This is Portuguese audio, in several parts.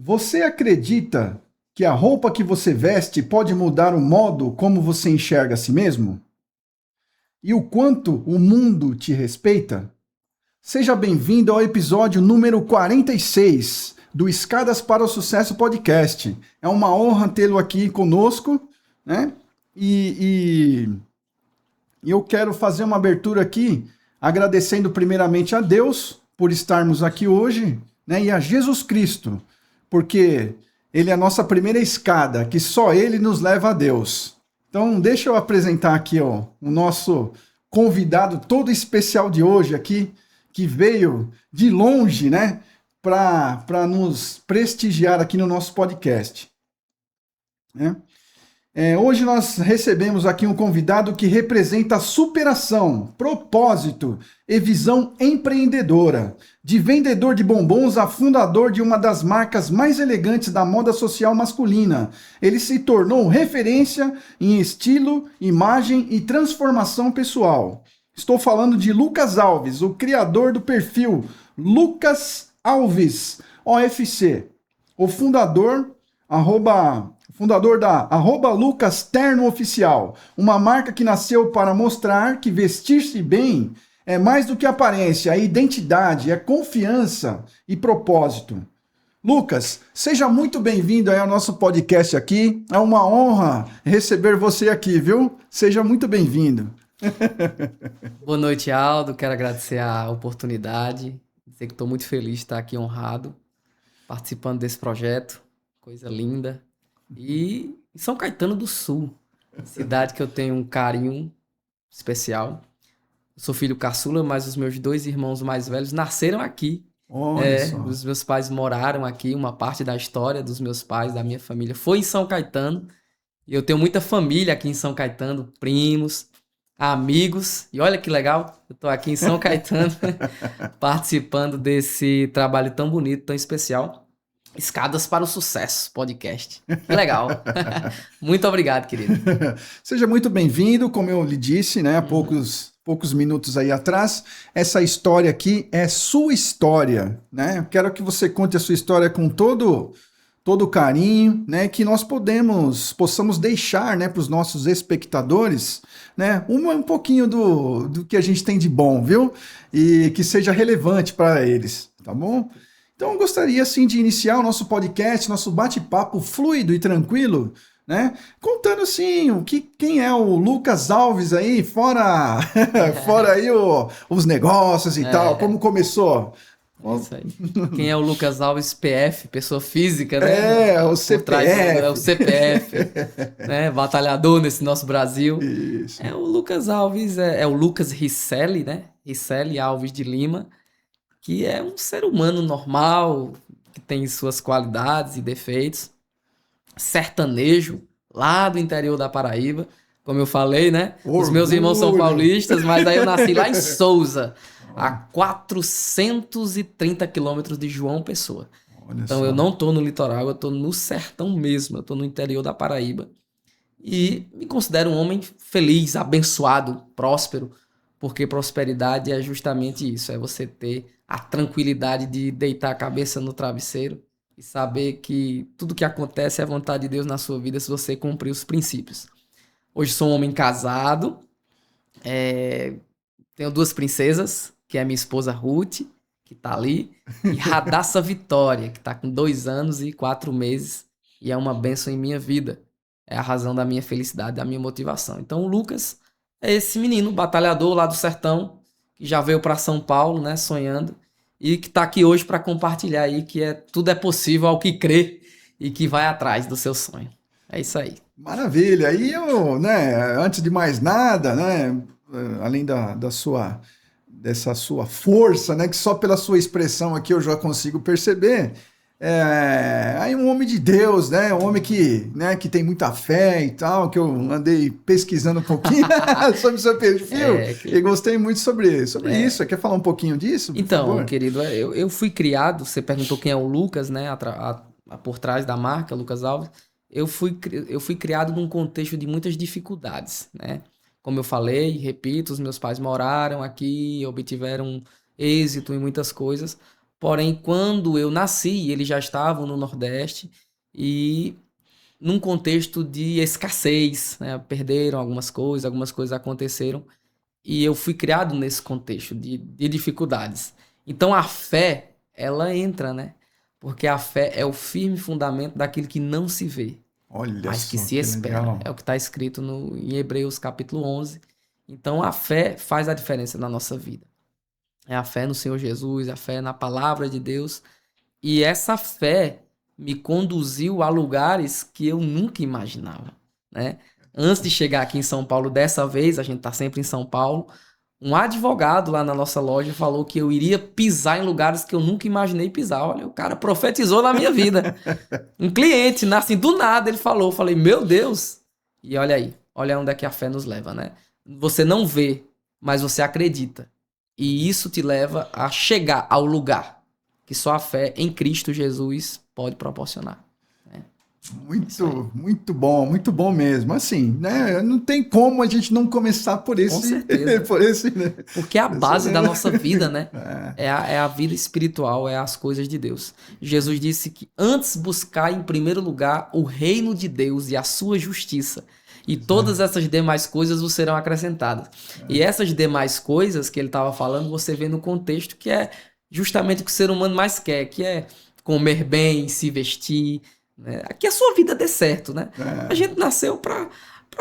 Você acredita que a roupa que você veste pode mudar o modo como você enxerga a si mesmo? E o quanto o mundo te respeita? Seja bem-vindo ao episódio número 46 do Escadas para o Sucesso Podcast. É uma honra tê-lo aqui conosco, né? E eu quero fazer uma abertura aqui, agradecendo primeiramente a Deus por estarmos aqui hoje, né? E a Jesus Cristo, porque Ele é a nossa primeira escada, que só Ele nos leva a Deus. Então, deixa eu apresentar aqui, ó, o nosso convidado todo especial de hoje aqui, que veio de longe, né, para nos prestigiar aqui no nosso podcast, né? Hoje nós recebemos aqui um convidado que representa superação, propósito e visão empreendedora. De vendedor de bombons a fundador de uma das marcas mais elegantes da moda social masculina, ele se tornou referência em estilo, imagem e transformação pessoal. Estou falando de Lucas Alves, o criador do perfil Lucas Alves OFC, o fundador da Lucas Terno Oficial, uma marca que nasceu para mostrar que vestir-se bem é mais do que aparência, é identidade, é confiança e propósito. Lucas, seja muito bem-vindo aí ao nosso podcast aqui. É uma honra receber você aqui, viu? Seja muito bem-vindo. Boa noite, Aldo. Quero agradecer a oportunidade. Dizer que estou muito feliz de estar aqui honrado, participando desse projeto. Coisa linda. E em São Caetano do Sul, cidade que eu tenho um carinho especial. Eu sou filho caçula, mas os meus dois irmãos mais velhos nasceram aqui. Olha só. Os meus pais moraram aqui. Uma parte da história dos meus pais, da minha família, foi em São Caetano. E eu tenho muita família aqui em São Caetano, primos, amigos. E olha que legal, eu estou aqui em São Caetano participando desse trabalho tão bonito, tão especial. Escadas para o Sucesso podcast. Que legal. Muito obrigado, querido. Seja muito bem-vindo, como eu lhe disse, né, há poucos minutos aí atrás. Essa história aqui é sua história, né? Eu quero que você conte a sua história com todo carinho, né, que nós possamos deixar, né, para os nossos espectadores, né, um pouquinho do que a gente tem de bom, viu? E que seja relevante para eles, tá bom? Então, eu gostaria, assim, de iniciar o nosso podcast, nosso bate-papo fluido e tranquilo, né? Contando, assim, quem é o Lucas Alves aí, fora aí os negócios e tal, como começou. É isso aí. Quem é o Lucas Alves PF, pessoa física, né? O Por trás é o CPF. CPF, né? Batalhador nesse nosso Brasil. Isso. O Lucas Alves, é o Lucas Risselli, né? Risselli Alves de Lima, que é um ser humano normal, que tem suas qualidades e defeitos. Sertanejo, lá do interior da Paraíba. Como eu falei, né? Os meus irmãos são Orgulho. paulistas, mas aí eu nasci lá em Souza, a 430 quilômetros de João Pessoa. Olha Então só. eu não tô no litoral, eu tô no sertão mesmo, eu tô no interior da Paraíba. E me considero um homem feliz, abençoado, próspero, porque prosperidade é justamente isso, é você ter a tranquilidade de deitar a cabeça no travesseiro e saber que tudo que acontece é a vontade de Deus na sua vida se você cumprir os princípios. Hoje sou um homem casado, tenho duas princesas, que é minha esposa Ruth, que tá ali, e Radassa Vitória, que tá com 2 anos e 4 meses, e é uma bênção em minha vida. É a razão da minha felicidade, da minha motivação. Então o Lucas é esse menino batalhador lá do sertão, que já veio para São Paulo, né, sonhando, e que tá aqui hoje para compartilhar aí que tudo é possível ao que crê e que vai atrás do seu sonho. É isso aí. Maravilha. E eu, né, antes de mais nada, né, além dessa sua força, né, que só pela sua expressão aqui eu já consigo perceber, aí um homem de Deus, né, um homem que tem muita fé e tal, que eu andei pesquisando um pouquinho sobre o seu perfil e gostei muito sobre isso. Você quer falar um pouquinho disso, por Então, favor? querido, eu fui criado, você perguntou quem é o Lucas, né, por trás da marca, Lucas Alves. Eu fui criado num contexto de muitas dificuldades, né? Como eu falei, repito, os meus pais moraram aqui, obtiveram êxito em muitas coisas, Porém, quando eu nasci, eles já estavam no Nordeste e num contexto de escassez, né? Perderam algumas coisas aconteceram e eu fui criado nesse contexto de dificuldades. Então a fé, ela entra, né? Porque a fé é o firme fundamento daquilo que não se vê, Olha mas que só se que espera. legal. É o que está escrito em Hebreus capítulo 11. Então a fé faz a diferença na nossa vida. É a fé no Senhor Jesus, a fé na palavra de Deus. E essa fé me conduziu a lugares que eu nunca imaginava, né? Antes de chegar aqui em São Paulo, dessa vez, a gente tá sempre em São Paulo, um advogado lá na nossa loja falou que eu iria pisar em lugares que eu nunca imaginei pisar. Olha, o cara profetizou na minha vida. Um cliente, assim, do nada ele falou. Eu falei, meu Deus! E olha onde é que a fé nos leva, né? Você não vê, mas você acredita. E isso te leva a chegar ao lugar que só a fé em Cristo Jesus pode proporcionar. Né? Isso aí. Muito bom mesmo. Assim, né? Não tem como a gente não começar por Com esse, certeza. por esse, né? Porque é a base da nossa vida, né? É. É a vida espiritual, é as coisas de Deus. Jesus disse que antes buscar em primeiro lugar o reino de Deus e a sua justiça. E todas essas demais coisas vos serão acrescentadas. E essas demais coisas que ele estava falando, você vê no contexto que é justamente o que o ser humano mais quer, que é comer bem, se vestir, né? Que a sua vida dê certo, né? A gente nasceu para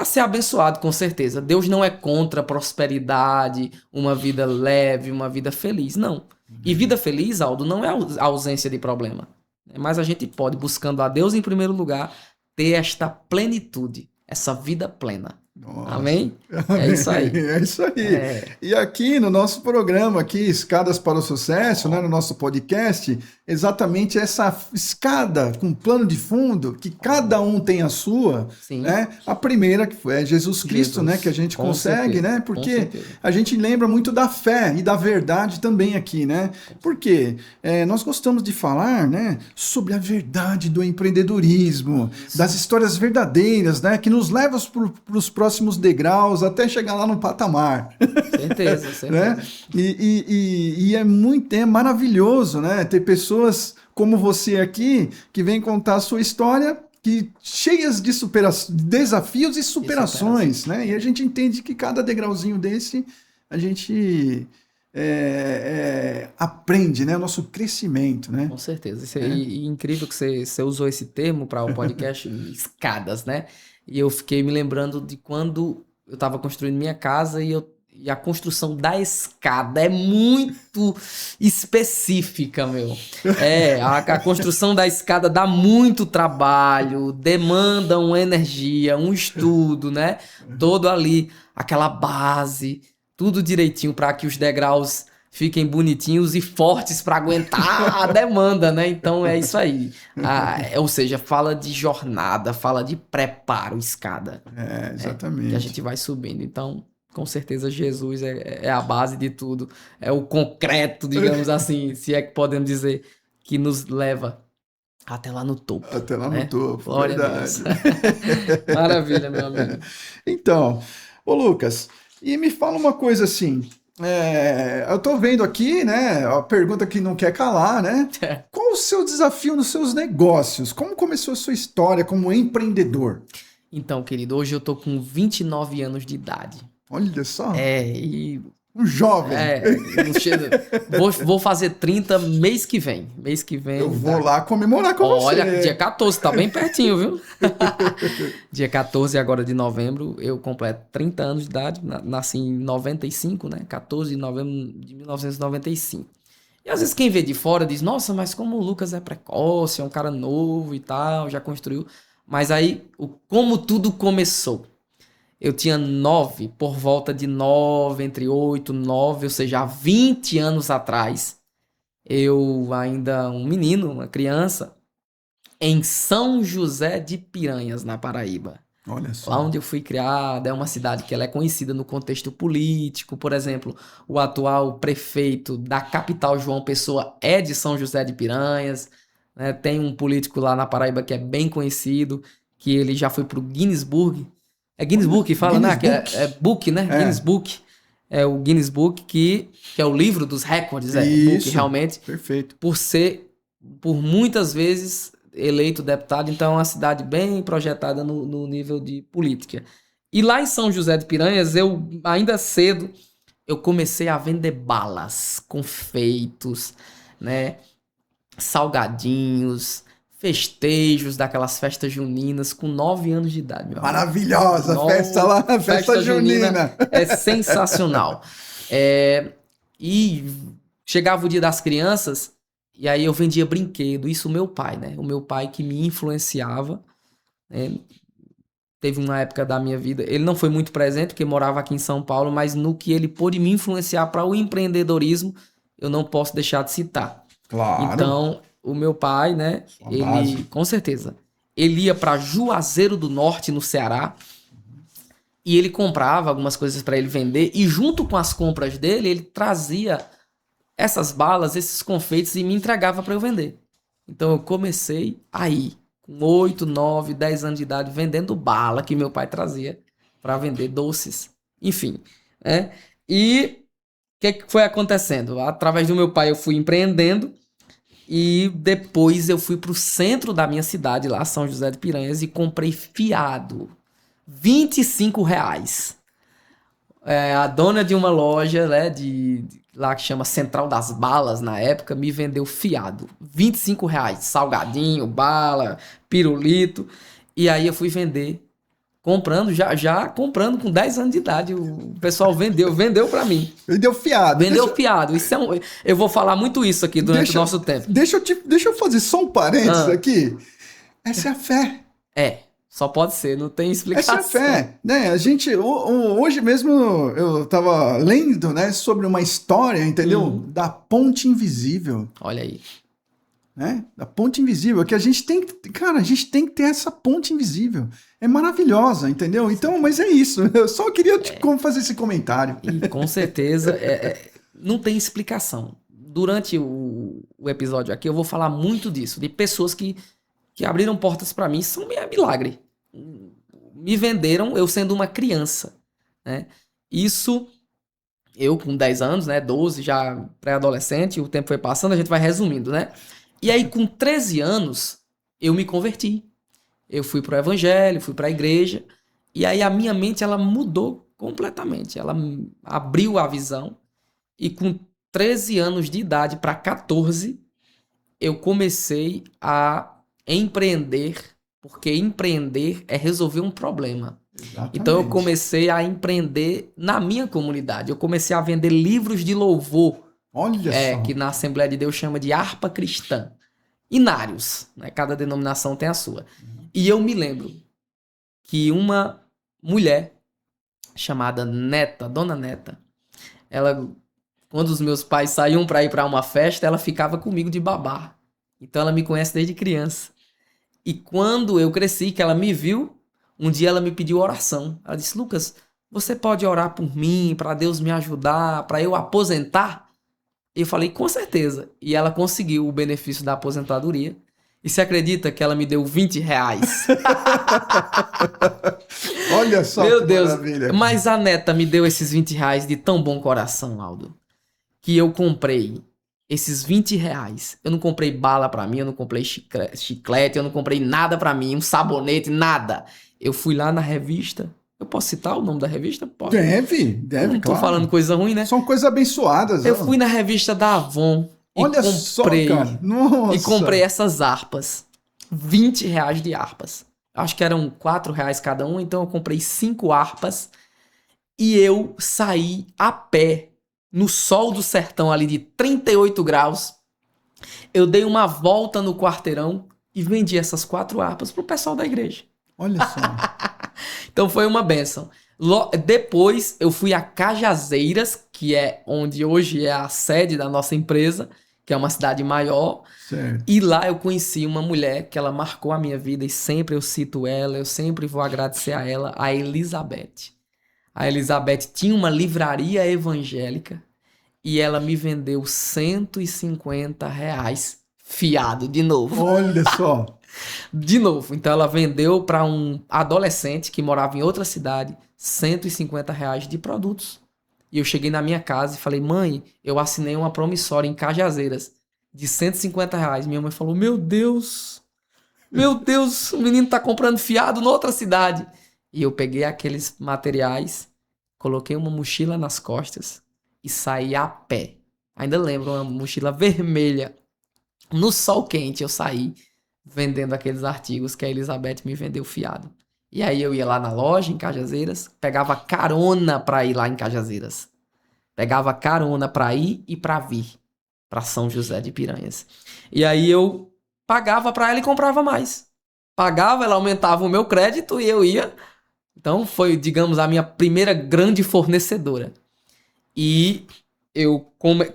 ser abençoado, com certeza. Deus não é contra a prosperidade, uma vida leve, uma vida feliz, não. E vida feliz, Aldo, não é a ausência de problema. Mas a gente pode, buscando a Deus em primeiro lugar, ter esta plenitude, essa vida plena. Nossa. Amém? É isso aí. É isso aí. E aqui no nosso programa, aqui, Escadas para o Sucesso, né, no nosso podcast, exatamente essa escada com plano de fundo, que cada um tem a sua, Sim. né? A primeira que é Jesus Cristo, Jesus, né, que a gente com consegue, certeza, né? Porque a gente lembra muito da fé e da verdade também aqui, né? Porque nós gostamos de falar, né, sobre a verdade do empreendedorismo, das histórias verdadeiras, né, que nos levam para os próximos degraus até chegar lá no patamar. Certeza, certeza. Né? E é maravilhoso, né? Ter pessoas como você aqui que vem contar a sua história que cheias de desafios e superações, né? E a gente entende que cada degrauzinho desse a gente aprende, né? O nosso crescimento, né? Com certeza. E incrível que você usou esse termo para o podcast, escadas, né? E eu fiquei me lembrando de quando eu estava construindo minha casa e a construção da escada é muito específica, meu. A construção da escada dá muito trabalho, demanda uma energia, um estudo, né? Todo ali, aquela base, tudo direitinho para que os degraus fiquem bonitinhos e fortes para aguentar a demanda, né? Então é isso aí. Ou seja, fala de jornada, fala de preparo, escada. Exatamente. Que a gente vai subindo. Então, com certeza, Jesus é a base de tudo. É o concreto, digamos assim, se é que podemos dizer, que nos leva até lá no topo. Até lá né? no topo, Glória verdade. a Deus. Maravilha, meu amigo. Então, ô Lucas, e me fala uma coisa assim. Eu tô vendo aqui, né, a pergunta que não quer calar, né? Qual o seu desafio nos seus negócios? Como começou a sua história como empreendedor? Então, querido, hoje eu tô com 29 anos de idade. Olha só. Um jovem. Vou fazer 30 mês que vem. Mês que vem. Eu vou lá comemorar com você. Olha, dia 14, tá bem pertinho, viu? Dia 14 agora de novembro, eu completo 30 anos de idade. Nasci em 95, né? 14 de novembro de 1995. E às vezes quem vê de fora diz, nossa, mas como o Lucas é precoce, é um cara novo e tal, já construiu. Mas aí, como tudo começou? Eu tinha por volta de 9, entre 8 e 9, ou seja, há 20 anos atrás, eu ainda um menino, uma criança, em São José de Piranhas, na Paraíba. Olha só. Lá onde eu fui criado, é uma cidade que ela é conhecida no contexto político. Por exemplo, o atual prefeito da capital, João Pessoa, é de São José de Piranhas. Né? Tem um político lá na Paraíba que é bem conhecido, que ele já foi pro Guinness Book. É Guinness Book que fala, Guinness né? Que é Book, né? Guinness Book. é o Guinness Book, que é o livro dos recordes, book Isso, realmente, perfeito. por muitas vezes eleito deputado, então é uma cidade bem projetada no nível de política. E lá em São José de Piranhas, eu ainda cedo, eu comecei a vender balas, confeitos, né, salgadinhos, festejos daquelas festas juninas com 9 anos de idade, meu amigo. Maravilhosa, festa lá, festa junina. É sensacional. E chegava o dia das crianças, e aí eu vendia brinquedo. Isso o meu pai, né? O meu pai que me influenciava, né? Teve uma época da minha vida, ele não foi muito presente, porque morava aqui em São Paulo, mas no que ele pôde me influenciar para o empreendedorismo, eu não posso deixar de citar. Claro. Então, o meu pai, né? Ele, com certeza, ele ia para Juazeiro do Norte, no Ceará, e ele comprava algumas coisas para ele vender, e junto com as compras dele, ele trazia essas balas, esses confeitos, e me entregava para eu vender. Então, eu comecei aí, com 8, 9, 10 anos de idade, vendendo bala que meu pai trazia para vender doces. Enfim, né? E o que foi acontecendo? Através do meu pai, eu fui empreendendo, e depois eu fui para o centro da minha cidade, lá, São José de Piranhas, e comprei fiado. R$ 25. A dona de uma loja, né, lá que chama Central das Balas, na época, me vendeu fiado. R$ 25. Salgadinho, bala, pirulito. E aí eu fui vender. Comprando, já comprando com 10 anos de idade. O pessoal vendeu para mim. Vendeu fiado. Vendeu fiado. Isso eu vou falar muito isso aqui durante o nosso tempo. Deixa eu fazer só um parênteses aqui. Essa é a fé. Só pode ser, não tem explicação. Essa é a fé, né? A gente, hoje mesmo, eu tava lendo, né, sobre uma história, entendeu? Da ponte invisível. Olha aí. Né? Da ponte invisível, que a gente tem que ter essa ponte invisível. É maravilhosa, entendeu? Então, mas é isso. Eu só queria fazer esse comentário. E com certeza, não tem explicação. Durante o episódio aqui, eu vou falar muito disso, de pessoas que abriram portas para mim. Isso é milagre. Me venderam eu sendo uma criança, né? Isso, eu com 10 anos, né? 12, já pré-adolescente, o tempo foi passando, a gente vai resumindo, né? E aí, com 13 anos, eu me converti. Eu fui pro evangelho, fui pra igreja, e aí a minha mente, ela mudou completamente. Ela abriu a visão, e com 13 anos de idade para 14, eu comecei a empreender, porque empreender é resolver um problema. Exatamente. Então eu comecei a empreender na minha comunidade. Eu comecei a vender livros de louvor. Olha só. Que na Assembleia de Deus chama de harpa cristã. Inários, né? Cada denominação tem a sua. E eu me lembro que uma mulher chamada Neta, Dona Neta, ela, quando os meus pais saíam para ir para uma festa, ela ficava comigo de babá. Então ela me conhece desde criança. E quando eu cresci, que ela me viu, um dia ela me pediu oração. Ela disse: Lucas, você pode orar por mim, para Deus me ajudar, para eu aposentar? E eu falei: com certeza. E ela conseguiu o benefício da aposentadoria. E você acredita que ela me deu R$20? Olha só, meu que Deus. Maravilha. Mas a Neta me deu esses R$20 de tão bom coração, Aldo, que eu comprei esses R$20. Eu não comprei bala pra mim, eu não comprei chiclete, eu não comprei nada pra mim, um sabonete, nada. Eu fui lá na revista. Eu posso citar o nome da revista? Pode. Deve, não tô claro. falando coisa ruim, né? São coisas abençoadas. Eu fui na revista da Avon e Olha comprei, só, cara. Nossa. E comprei essas harpas. R$20 de harpas. Acho que eram R$4 cada uma, então eu comprei 5 harpas e eu saí a pé no sol do sertão ali de 38 graus. Eu dei uma volta no quarteirão e vendi essas 4 harpas pro pessoal da igreja. Olha só. Então foi uma bênção. Depois eu fui a Cajazeiras, que é onde hoje é a sede da nossa empresa, que é uma cidade maior. Certo. E lá eu conheci uma mulher que ela marcou a minha vida e sempre eu cito ela, eu sempre vou agradecer a ela, a Elizabeth. A Elizabeth tinha uma livraria evangélica e ela me vendeu R$150 fiado de novo. Olha só. De novo. Então ela vendeu para um adolescente que morava em outra cidade R$150 de produtos. E eu cheguei na minha casa e falei, mãe, eu assinei uma promissória em Cajazeiras de R$ 150. Minha mãe falou, meu Deus, o menino tá comprando fiado noutra cidade. E eu peguei aqueles materiais, coloquei uma mochila nas costas e saí a pé. Ainda lembro, uma mochila vermelha. No sol quente eu saí vendendo aqueles artigos que a Elizabeth me vendeu fiado. E aí eu ia lá na loja, em Cajazeiras, pegava carona pra ir lá em Cajazeiras. Pegava carona pra ir e pra vir pra São José de Piranhas. E aí eu pagava pra ela e comprava mais. Pagava, ela aumentava o meu crédito e eu ia. Então foi, digamos, a minha primeira grande fornecedora. E eu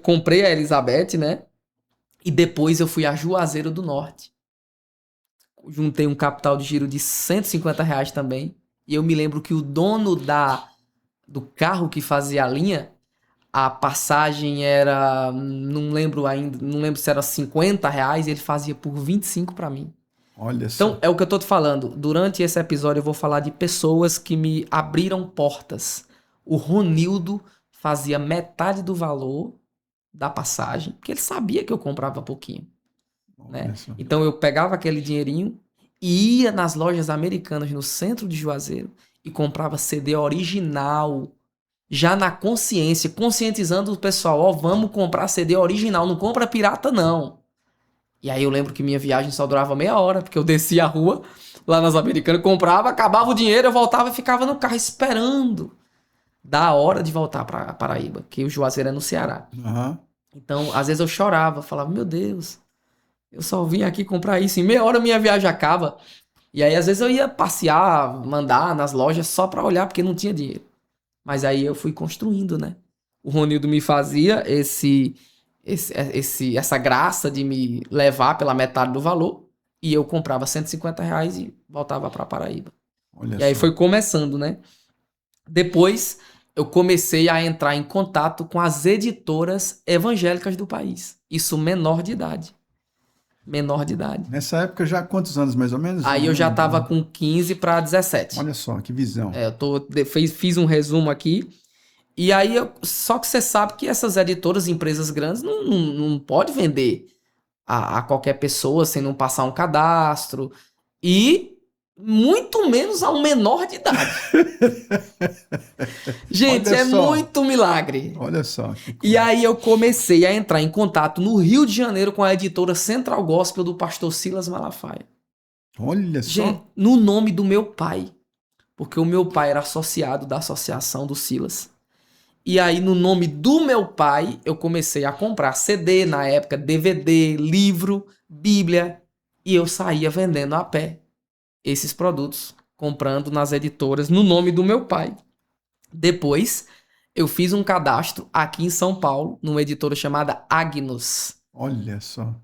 comprei a Elizabeth, né? E depois eu fui a Juazeiro do Norte. Juntei um capital de giro de R$ 150 também. E eu me lembro que o dono do carro que fazia a linha, a passagem era, não lembro ainda, não lembro se era R$ 50, e ele fazia por 25 para mim. Olha Então, só. é o que eu tô te falando. Durante esse episódio eu vou falar de pessoas que me abriram portas. O Ronildo fazia metade do valor da passagem, porque ele sabia que eu comprava pouquinho, né? Olha só. Então eu pegava aquele dinheirinho e ia nas lojas americanas no centro de Juazeiro e comprava CD original, já na consciência, conscientizando o pessoal, ó, vamos comprar CD original, não compra pirata não. E aí eu lembro que minha viagem só durava meia hora, porque eu descia a rua lá nas americanas, comprava, acabava o dinheiro, eu voltava e ficava no carro esperando da hora de voltar para Paraíba, que o Juazeiro é no Ceará. Aham. Então, às vezes eu chorava, falava, meu Deus, eu só vim aqui comprar isso, em meia hora minha viagem acaba. E aí, às vezes eu ia passear, mandar nas lojas só pra olhar, porque não tinha dinheiro. Mas aí eu fui construindo, né? O Ronildo me fazia essa graça de me levar pela metade do valor, e eu comprava R$ 150 e voltava pra Paraíba. Olha E aí só. foi começando, né? Depois eu comecei a entrar em contato com as editoras evangélicas do país. Isso menor de idade. Menor de idade. Nessa época já há quantos anos mais ou menos? Aí eu já tava com 15 para 17. Olha só, que visão. Fiz um resumo aqui. E aí, só que você sabe que essas editoras, empresas grandes, não pode vender a qualquer pessoa sem não passar um cadastro. E muito menos a um menor de idade. Gente, Olha é só. muito milagre. Olha só. E aí eu comecei a entrar em contato no Rio de Janeiro com a editora Central Gospel do pastor Silas Malafaia. Olha só. Gente, no nome do meu pai. Porque o meu pai era associado da associação do Silas. E aí, no nome do meu pai, eu comecei a comprar CD na época, DVD, livro, Bíblia. E eu saía vendendo a pé esses produtos, comprando nas editoras no nome do meu pai. Depois, eu fiz um cadastro aqui em São Paulo, numa editora chamada Agnus. Olha só.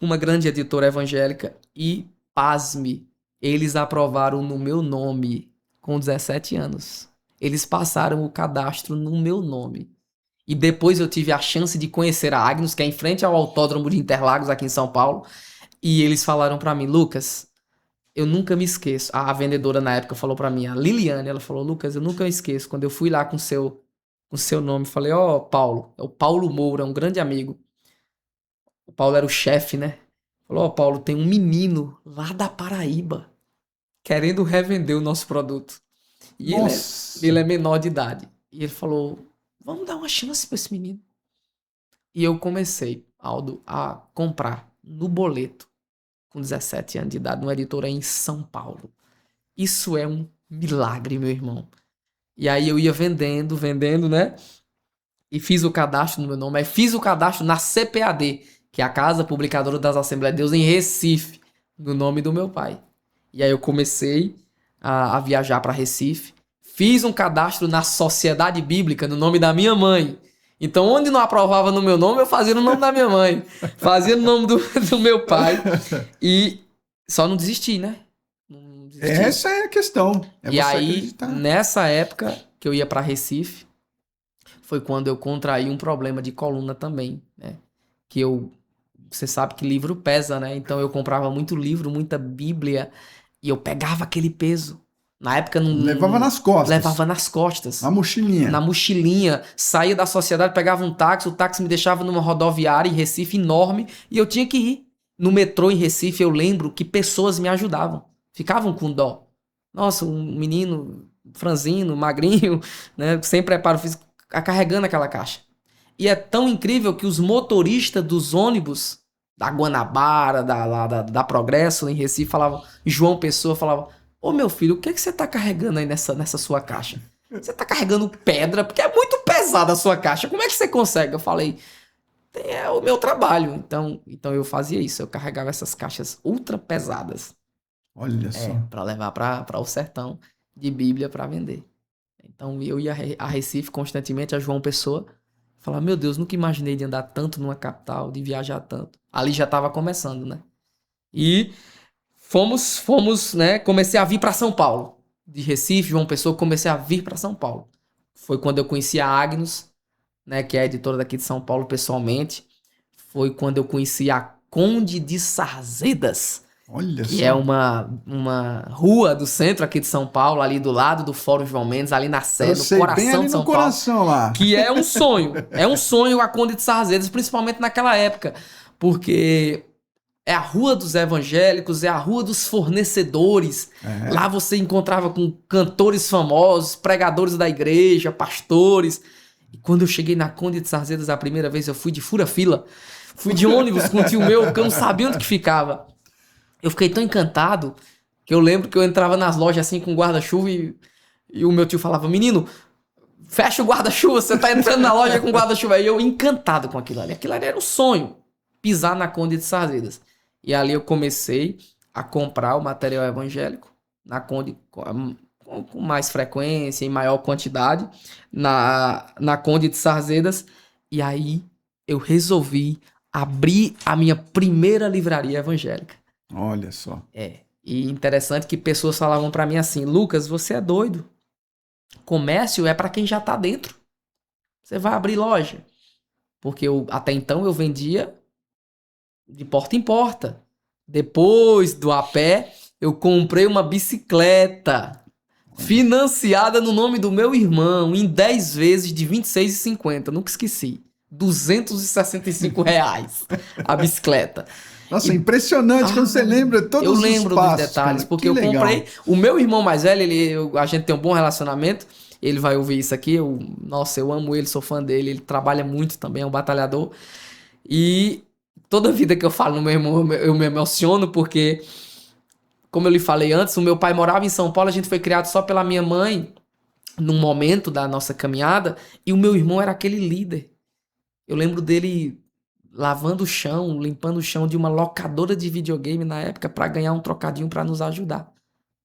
Uma grande editora evangélica. E, pasme, eles aprovaram no meu nome com 17 anos. Eles passaram o cadastro no meu nome. E depois eu tive a chance de conhecer a Agnus, que é em frente ao Autódromo de Interlagos, aqui em São Paulo. E eles falaram pra mim, Lucas, eu nunca me esqueço. A vendedora na época falou pra mim, a Liliane, ela falou, Lucas, eu nunca me esqueço. Quando eu fui lá com seu nome, falei, ó, Paulo, é o Paulo Moura, um grande amigo. O Paulo era o chefe, né? Falou, ó, Paulo, tem um menino lá da Paraíba querendo revender o nosso produto. E Nossa. ele é menor de idade. E ele falou, vamos dar uma chance pra esse menino. E eu comecei, Aldo, a comprar no boleto, com 17 anos de idade, numa editora em São Paulo. Isso é um milagre, meu irmão. E aí eu ia vendendo, né? E fiz o cadastro no meu nome. Aí fiz o cadastro na CPAD, que é a Casa Publicadora das Assembleias de Deus, em Recife, no nome do meu pai. E aí eu comecei a viajar para Recife. Fiz um cadastro na Sociedade Bíblica, no nome da minha mãe. Então, onde não aprovava no meu nome, eu fazia no nome da minha mãe. Fazia no nome do meu pai. E só não desisti, né? Não desisti. Essa é a questão. É E você aí, acreditar. nessa época que eu ia para Recife, foi quando eu contraí um problema de coluna também, né? Você sabe que livro pesa, né? Então eu comprava muito livro, muita Bíblia, e eu pegava aquele peso Na época não. Levava nas costas. Levava nas costas. Na mochilinha. Na mochilinha. Saía da sociedade, pegava um táxi, o táxi me deixava numa rodoviária em Recife enorme e eu tinha que ir. No metrô em Recife, eu lembro que pessoas me ajudavam. Ficavam com dó. Nossa, um menino franzino, magrinho, né, sem preparo físico, carregando aquela caixa. E é tão incrível que os motoristas dos ônibus da Guanabara, da Progresso, em Recife, falavam, João Pessoa falava, ô meu filho, o que é que você tá carregando aí nessa sua caixa? Você tá carregando pedra? Porque é muito pesada a sua caixa. Como é que você consegue? Eu falei, é o meu trabalho. Então eu fazia isso. Eu carregava essas caixas ultra pesadas. Olha só. Para levar para o sertão de Bíblia para vender. Então eu ia a Recife constantemente, a João Pessoa. Falava, meu Deus, nunca imaginei de andar tanto numa capital, de viajar tanto. Ali já estava começando, né? E fomos, né? Comecei a vir para São Paulo. De Recife, João Pessoa, comecei a vir para São Paulo. Foi quando eu conheci a Agnus, né? Que é a editora daqui de São Paulo, pessoalmente. Foi quando eu conheci a Conde de Sarzedas. Olha que só. é uma rua do centro aqui de São Paulo, ali do lado do Fórum João Mendes, ali na Sé, no coração bem ali de São no Paulo. coração lá. Que é um sonho. É um sonho a Conde de Sarzedas, principalmente naquela época. Porque é a rua dos evangélicos, é a rua dos fornecedores. É. Lá você encontrava com cantores famosos, pregadores da igreja, pastores. E quando eu cheguei na Conde de Sarzedas a primeira vez, eu fui de fura-fila. Fui de ônibus com um tio meu, que eu não sabia onde que ficava. Eu fiquei tão encantado que eu lembro que eu entrava nas lojas assim com guarda-chuva e o meu tio falava, menino, fecha o guarda-chuva, você tá entrando na loja com guarda-chuva. E eu encantado com aquilo ali. Aquilo ali era um sonho, pisar na Conde de Sarzedas. E ali eu comecei a comprar o material evangélico na Conde com mais frequência, em maior quantidade, na Conde de Sarzedas. E aí eu resolvi abrir a minha primeira livraria evangélica. Olha só. E interessante que pessoas falavam pra mim assim, Lucas, você é doido. Comércio é pra quem já tá dentro. Você vai abrir loja. Porque até então eu vendia de porta em porta. Depois do a pé, eu comprei uma bicicleta financiada no nome do meu irmão em 10 vezes de R$ 26,50. Nunca esqueci. R$265 a bicicleta. Nossa, impressionante quando você lembra todos os passos. Eu lembro dos detalhes, cara. porque eu comprei. O meu irmão mais velho, a gente tem um bom relacionamento. Ele vai ouvir isso aqui. Nossa, eu amo ele, sou fã dele. Ele trabalha muito também, é um batalhador. E toda vida que eu falo no meu irmão, eu me emociono, porque, como eu lhe falei antes, o meu pai morava em São Paulo, a gente foi criado só pela minha mãe, num momento da nossa caminhada, e o meu irmão era aquele líder. Eu lembro dele lavando o chão, limpando o chão de uma locadora de videogame na época para ganhar um trocadinho para nos ajudar.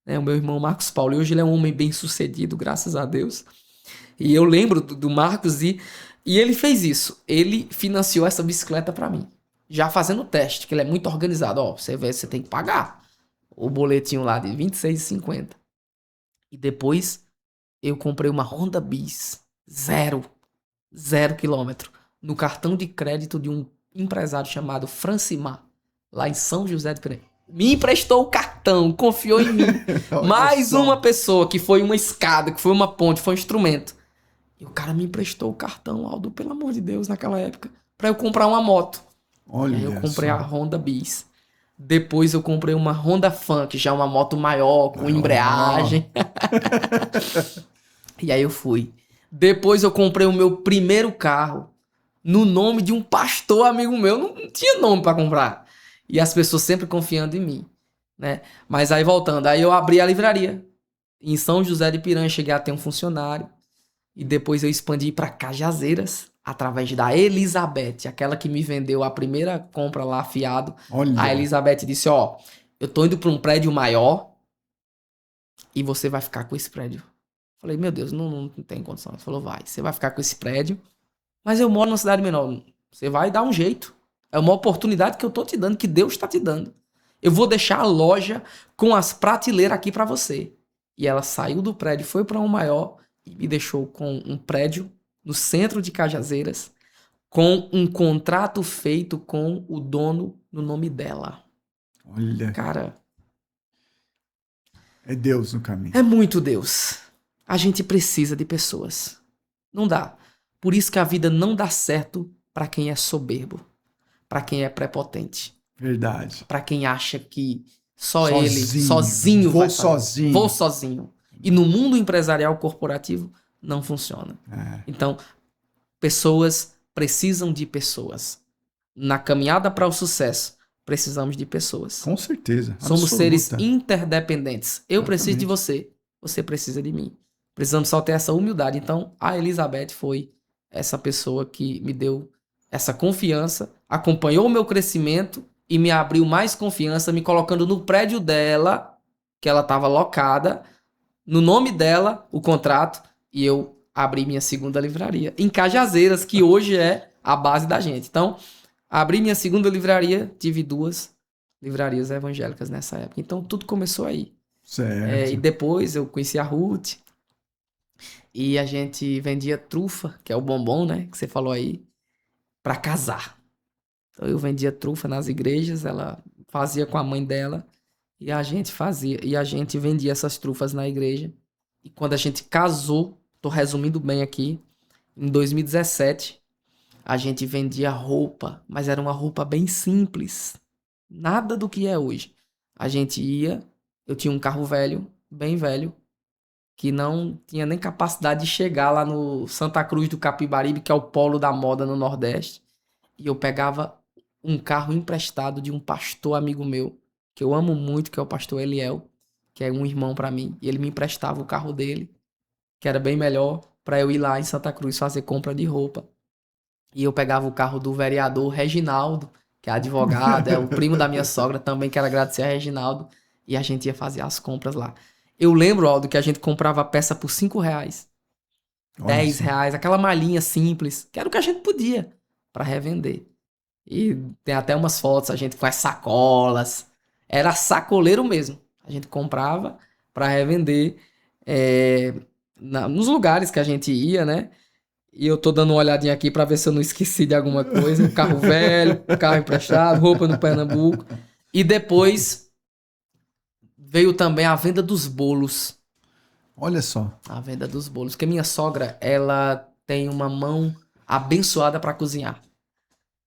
O meu irmão Marcos Paulo, e hoje ele é um homem bem sucedido, graças a Deus. E eu lembro do Marcos e ele fez isso. Ele financiou essa bicicleta para mim. Já fazendo o teste, que ele é muito organizado. Ó, você tem que pagar o boletinho lá de R$26,50. E depois eu comprei uma Honda Bis, 0 quilômetro, no cartão de crédito de um empresário chamado Francimar, lá em São José de Piranha. Me emprestou o cartão, confiou em mim. Mais uma pessoa que foi uma escada, que foi uma ponte, foi um instrumento. E o cara me emprestou o cartão, Aldo, pelo amor de Deus, naquela época, para eu comprar uma moto. Olha, e aí eu comprei a Honda Bis. Depois eu comprei uma Honda Fan, que já é uma moto maior, com embreagem. E aí eu fui. Depois eu comprei o meu primeiro carro no nome de um pastor amigo meu. Não tinha nome para comprar. E as pessoas sempre confiando em mim, né? Mas aí voltando, aí eu abri a livraria. Em São José de Piranha, cheguei a ter um funcionário. E depois eu expandi para Cajazeiras, através da Elizabeth, aquela que me vendeu a primeira compra lá fiado. Olha. A Elizabeth disse, ó, eu tô indo para um prédio maior e você vai ficar com esse prédio. Falei, meu Deus, não tem condição. Ela falou, você vai ficar com esse prédio, mas eu moro numa cidade menor. Você vai dar um jeito. É uma oportunidade que eu tô te dando, que Deus tá te dando. Eu vou deixar a loja com as prateleiras aqui para você. E ela saiu do prédio, foi para um maior e me deixou com um prédio no centro de Cajazeiras, com um contrato feito com o dono no nome dela. Olha. Cara, É Deus no caminho. É muito Deus. A gente precisa de pessoas. Não dá. Por isso que a vida não dá certo para quem é soberbo, para quem é prepotente, Verdade. para quem acha que só Sozinho. ele, sozinho, Vou vai fazer. sozinho. Vou sozinho. E no mundo empresarial corporativo não funciona. É. Então, pessoas precisam de pessoas. Na caminhada para o sucesso, precisamos de pessoas. Com certeza. Somos absoluta. seres interdependentes. Eu preciso de Exatamente. você precisa de mim. Precisamos só ter essa humildade. Então, a Elizabeth foi essa pessoa que me deu essa confiança, acompanhou o meu crescimento e me abriu mais confiança, me colocando no prédio dela, que ela estava locada, no nome dela, o contrato, e eu abri minha segunda livraria em Cajazeiras, que hoje é a base da gente. Então, abri minha segunda livraria, tive 2 livrarias evangélicas nessa época. Então, tudo começou aí. Certo. E depois eu conheci a Ruth e a gente vendia trufa, que é o bombom, né, que você falou aí, para casar. Então, eu vendia trufa nas igrejas, ela fazia com a mãe dela e a gente fazia. E a gente vendia essas trufas na igreja. E quando a gente casou, tô resumindo bem aqui, em 2017, a gente vendia roupa, mas era uma roupa bem simples. Nada do que é hoje. A gente ia, eu tinha um carro velho, bem velho, que não tinha nem capacidade de chegar lá no Santa Cruz do Capibaribe, que é o polo da moda no Nordeste. E eu pegava um carro emprestado de um pastor amigo meu, que eu amo muito, que é o pastor Eliel, que é um irmão pra mim. E ele me emprestava o carro dele, que era bem melhor, pra eu ir lá em Santa Cruz fazer compra de roupa. E eu pegava o carro do vereador Reginaldo, que é advogado, é o primo da minha sogra, também quero agradecer a Reginaldo. E a gente ia fazer as compras lá. Eu lembro, Aldo, que a gente comprava a peça por R$5, Olha R$10, aquela malinha simples, que era o que a gente podia para revender. E tem até umas fotos, a gente com as sacolas. Era sacoleiro mesmo. A gente comprava para revender nos lugares que a gente ia, né? E eu tô dando uma olhadinha aqui para ver se eu não esqueci de alguma coisa. O carro velho, carro emprestado, roupa no Pernambuco. E depois veio também a venda dos bolos. Olha só. A venda dos bolos. Porque minha sogra, ela tem uma mão abençoada para cozinhar.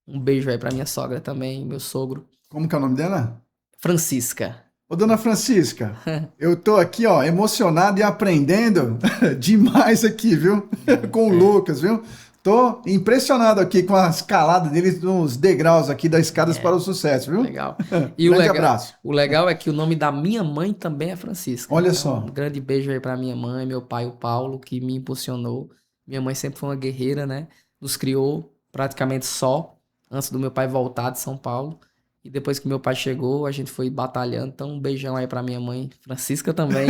Um beijo aí pra minha sogra também, meu sogro. Como que é o nome dela? Francisca. Ô, dona Francisca, eu tô aqui, ó, emocionado e aprendendo demais aqui, viu? Com o Lucas, viu? Tô impressionado aqui com a escalada deles nos degraus aqui das escadas para o sucesso, viu? Legal. E grande abraço. O legal é que o nome da minha mãe também é Francisca. Olha Então, só. Um grande beijo aí pra minha mãe, meu pai, o Paulo, que me impulsionou. Minha mãe sempre foi uma guerreira, né? Nos criou praticamente só, antes do meu pai voltar de São Paulo. E depois que meu pai chegou, a gente foi batalhando. Então, um beijão aí pra minha mãe, Francisca também.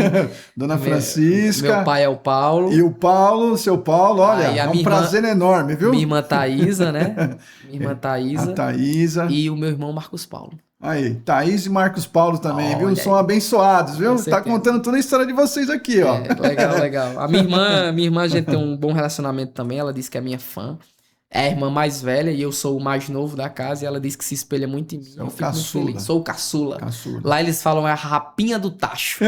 Dona Francisca. Meu pai é o Paulo. E o Paulo, seu Paulo, olha, Aí a é um minha prazer enorme, viu? Minha irmã Thaísa, né? Minha irmã A Thaísa. Thaísa. E o meu irmão Marcos Paulo. Aí, Thaís e Marcos Paulo também, viu? Olha São aí. abençoados, viu? Com Tá certeza. contando toda a história de vocês aqui, ó. Legal, legal. A minha irmã, a gente tem um bom relacionamento também. Ela disse que é minha fã. É a irmã mais velha e eu sou o mais novo da casa. E ela disse que se espelha muito em mim. Você é o Eu fico muito caçula. feliz. Sou o caçula. Caçula. Lá eles falam é a rapinha do tacho.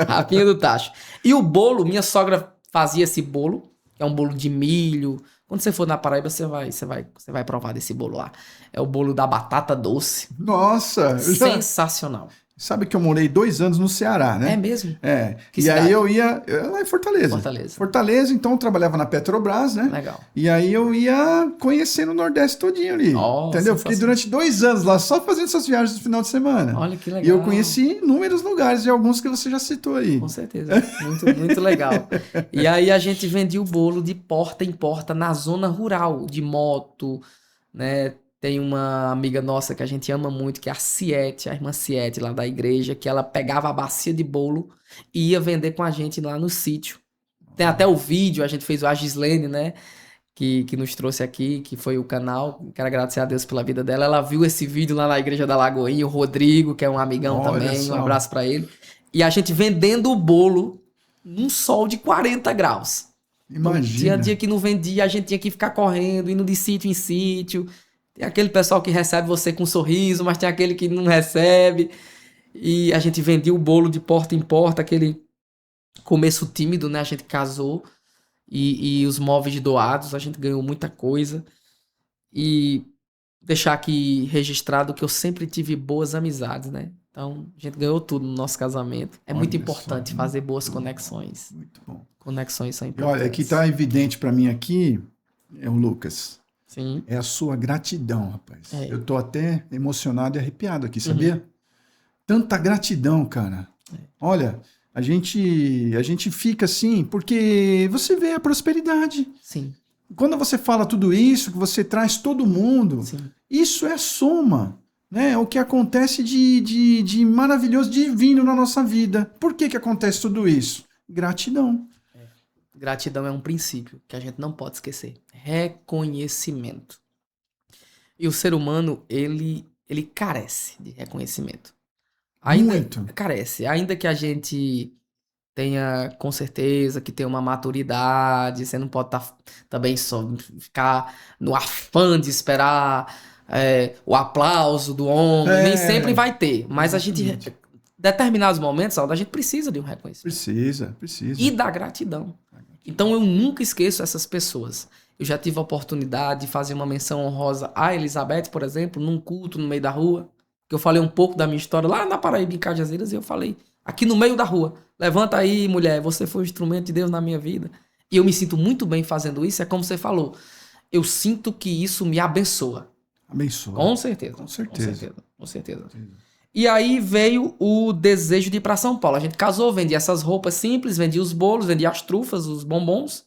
Rapinha do tacho. E o bolo, minha sogra fazia esse bolo, que é um bolo de milho. Quando você for na Paraíba, você vai provar desse bolo lá. É o bolo da batata doce. Nossa, Sensacional. sabe que eu morei 2 anos no Ceará, né? É mesmo? É. Que E cidade? aí eu ia lá em Fortaleza. Fortaleza. Fortaleza, então eu trabalhava na Petrobras, né? Legal. E aí eu ia conhecendo o Nordeste todinho ali. Oh, entendeu? Fiquei sensacional. durante 2 anos lá, só fazendo essas viagens no final de semana. Olha que legal. E eu conheci inúmeros lugares, e alguns que você já citou aí. Com certeza. Muito, muito legal. E aí a gente vendia o bolo de porta em porta na zona rural, de moto, né? Tem uma amiga nossa que a gente ama muito, que é a Ciete, a irmã Ciete lá da igreja, que ela pegava a bacia de bolo e ia vender com a gente lá no sítio. Tem até o vídeo, a gente fez a Gislene, né? Que nos trouxe aqui, que foi o canal. Quero agradecer a Deus pela vida dela. Ela viu esse vídeo lá na igreja da Lagoinha, o Rodrigo, que é um amigão Olha também, só. um abraço pra ele. E a gente vendendo o bolo num sol de 40 graus. Imagina. Tinha dia que não vendia, a gente tinha que ficar correndo, indo de sítio em sítio. Tem aquele pessoal que recebe você com um sorriso, mas tem aquele que não recebe. E a gente vendia o bolo de porta em porta, aquele começo tímido, né? A gente casou e os móveis doados, a gente ganhou muita coisa. E deixar aqui registrado que eu sempre tive boas amizades, né? Então, a gente ganhou tudo no nosso casamento. É muito Olha só, importante fazer boas conexões. muito bom. Conexões são E olha, o que importantes. está evidente para mim aqui é o Lucas. Sim. É a sua gratidão, rapaz. É. Eu tô até emocionado e arrepiado aqui, sabia? Tanta gratidão, cara. Olha, a gente fica assim porque você vê a prosperidade. Sim. Quando você fala tudo isso, que você traz todo mundo, Sim. isso é soma, né? O que acontece de maravilhoso, divino na nossa vida. Por que acontece tudo isso? Gratidão. Gratidão é um princípio que a gente não pode esquecer. Reconhecimento. E o ser humano, ele carece de reconhecimento. Muito. Carece. Ainda que a gente tenha, com certeza, que tenha uma maturidade, você não pode também só ficar no afã de esperar o aplauso do homem. Nem sempre vai ter. Mas a gente, determinados momentos, Aldo, a gente precisa de um reconhecimento. Precisa. E da gratidão. Então eu nunca esqueço essas pessoas. Eu já tive a oportunidade de fazer uma menção honrosa a Elizabeth, por exemplo, num culto no meio da rua, que eu falei um pouco da minha história lá na Paraíba, em Cajazeiras, e eu falei, aqui no meio da rua, levanta aí, mulher, você foi um instrumento de Deus na minha vida. E eu me sinto muito bem fazendo isso, é como você falou, eu sinto que isso me abençoa. Abençoa. Com certeza. Com certeza. Com certeza. E aí veio o desejo de ir para São Paulo. A gente casou, vendia essas roupas simples, vendia os bolos, vendia as trufas, os bombons.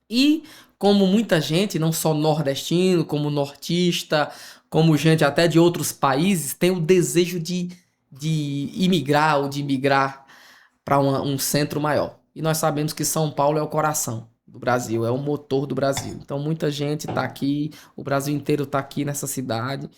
E como muita gente, não só nordestino, como nortista, como gente até de outros países, tem o desejo de imigrar ou de migrar para um centro maior. E nós sabemos que São Paulo é o coração do Brasil, é o motor do Brasil. Então muita gente está aqui, o Brasil inteiro está aqui nessa cidade.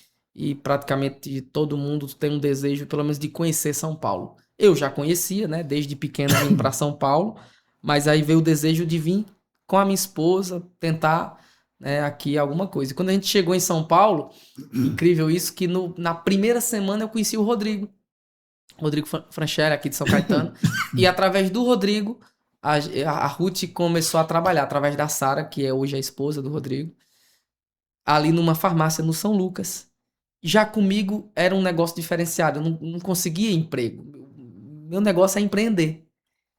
E praticamente todo mundo tem um desejo, pelo menos, de conhecer São Paulo. Eu já conhecia, né? Desde pequeno vim para São Paulo, mas aí veio o desejo de vir com a minha esposa tentar, né, aqui alguma coisa. E quando a gente chegou em São Paulo, incrível isso, que na primeira semana eu conheci o Rodrigo Franchella, aqui de São Caetano, e através do Rodrigo, a Ruth começou a trabalhar, através da Sara, que é hoje a esposa do Rodrigo, ali numa farmácia no São Lucas. Já comigo era um negócio diferenciado, eu não conseguia emprego. Meu negócio é empreender.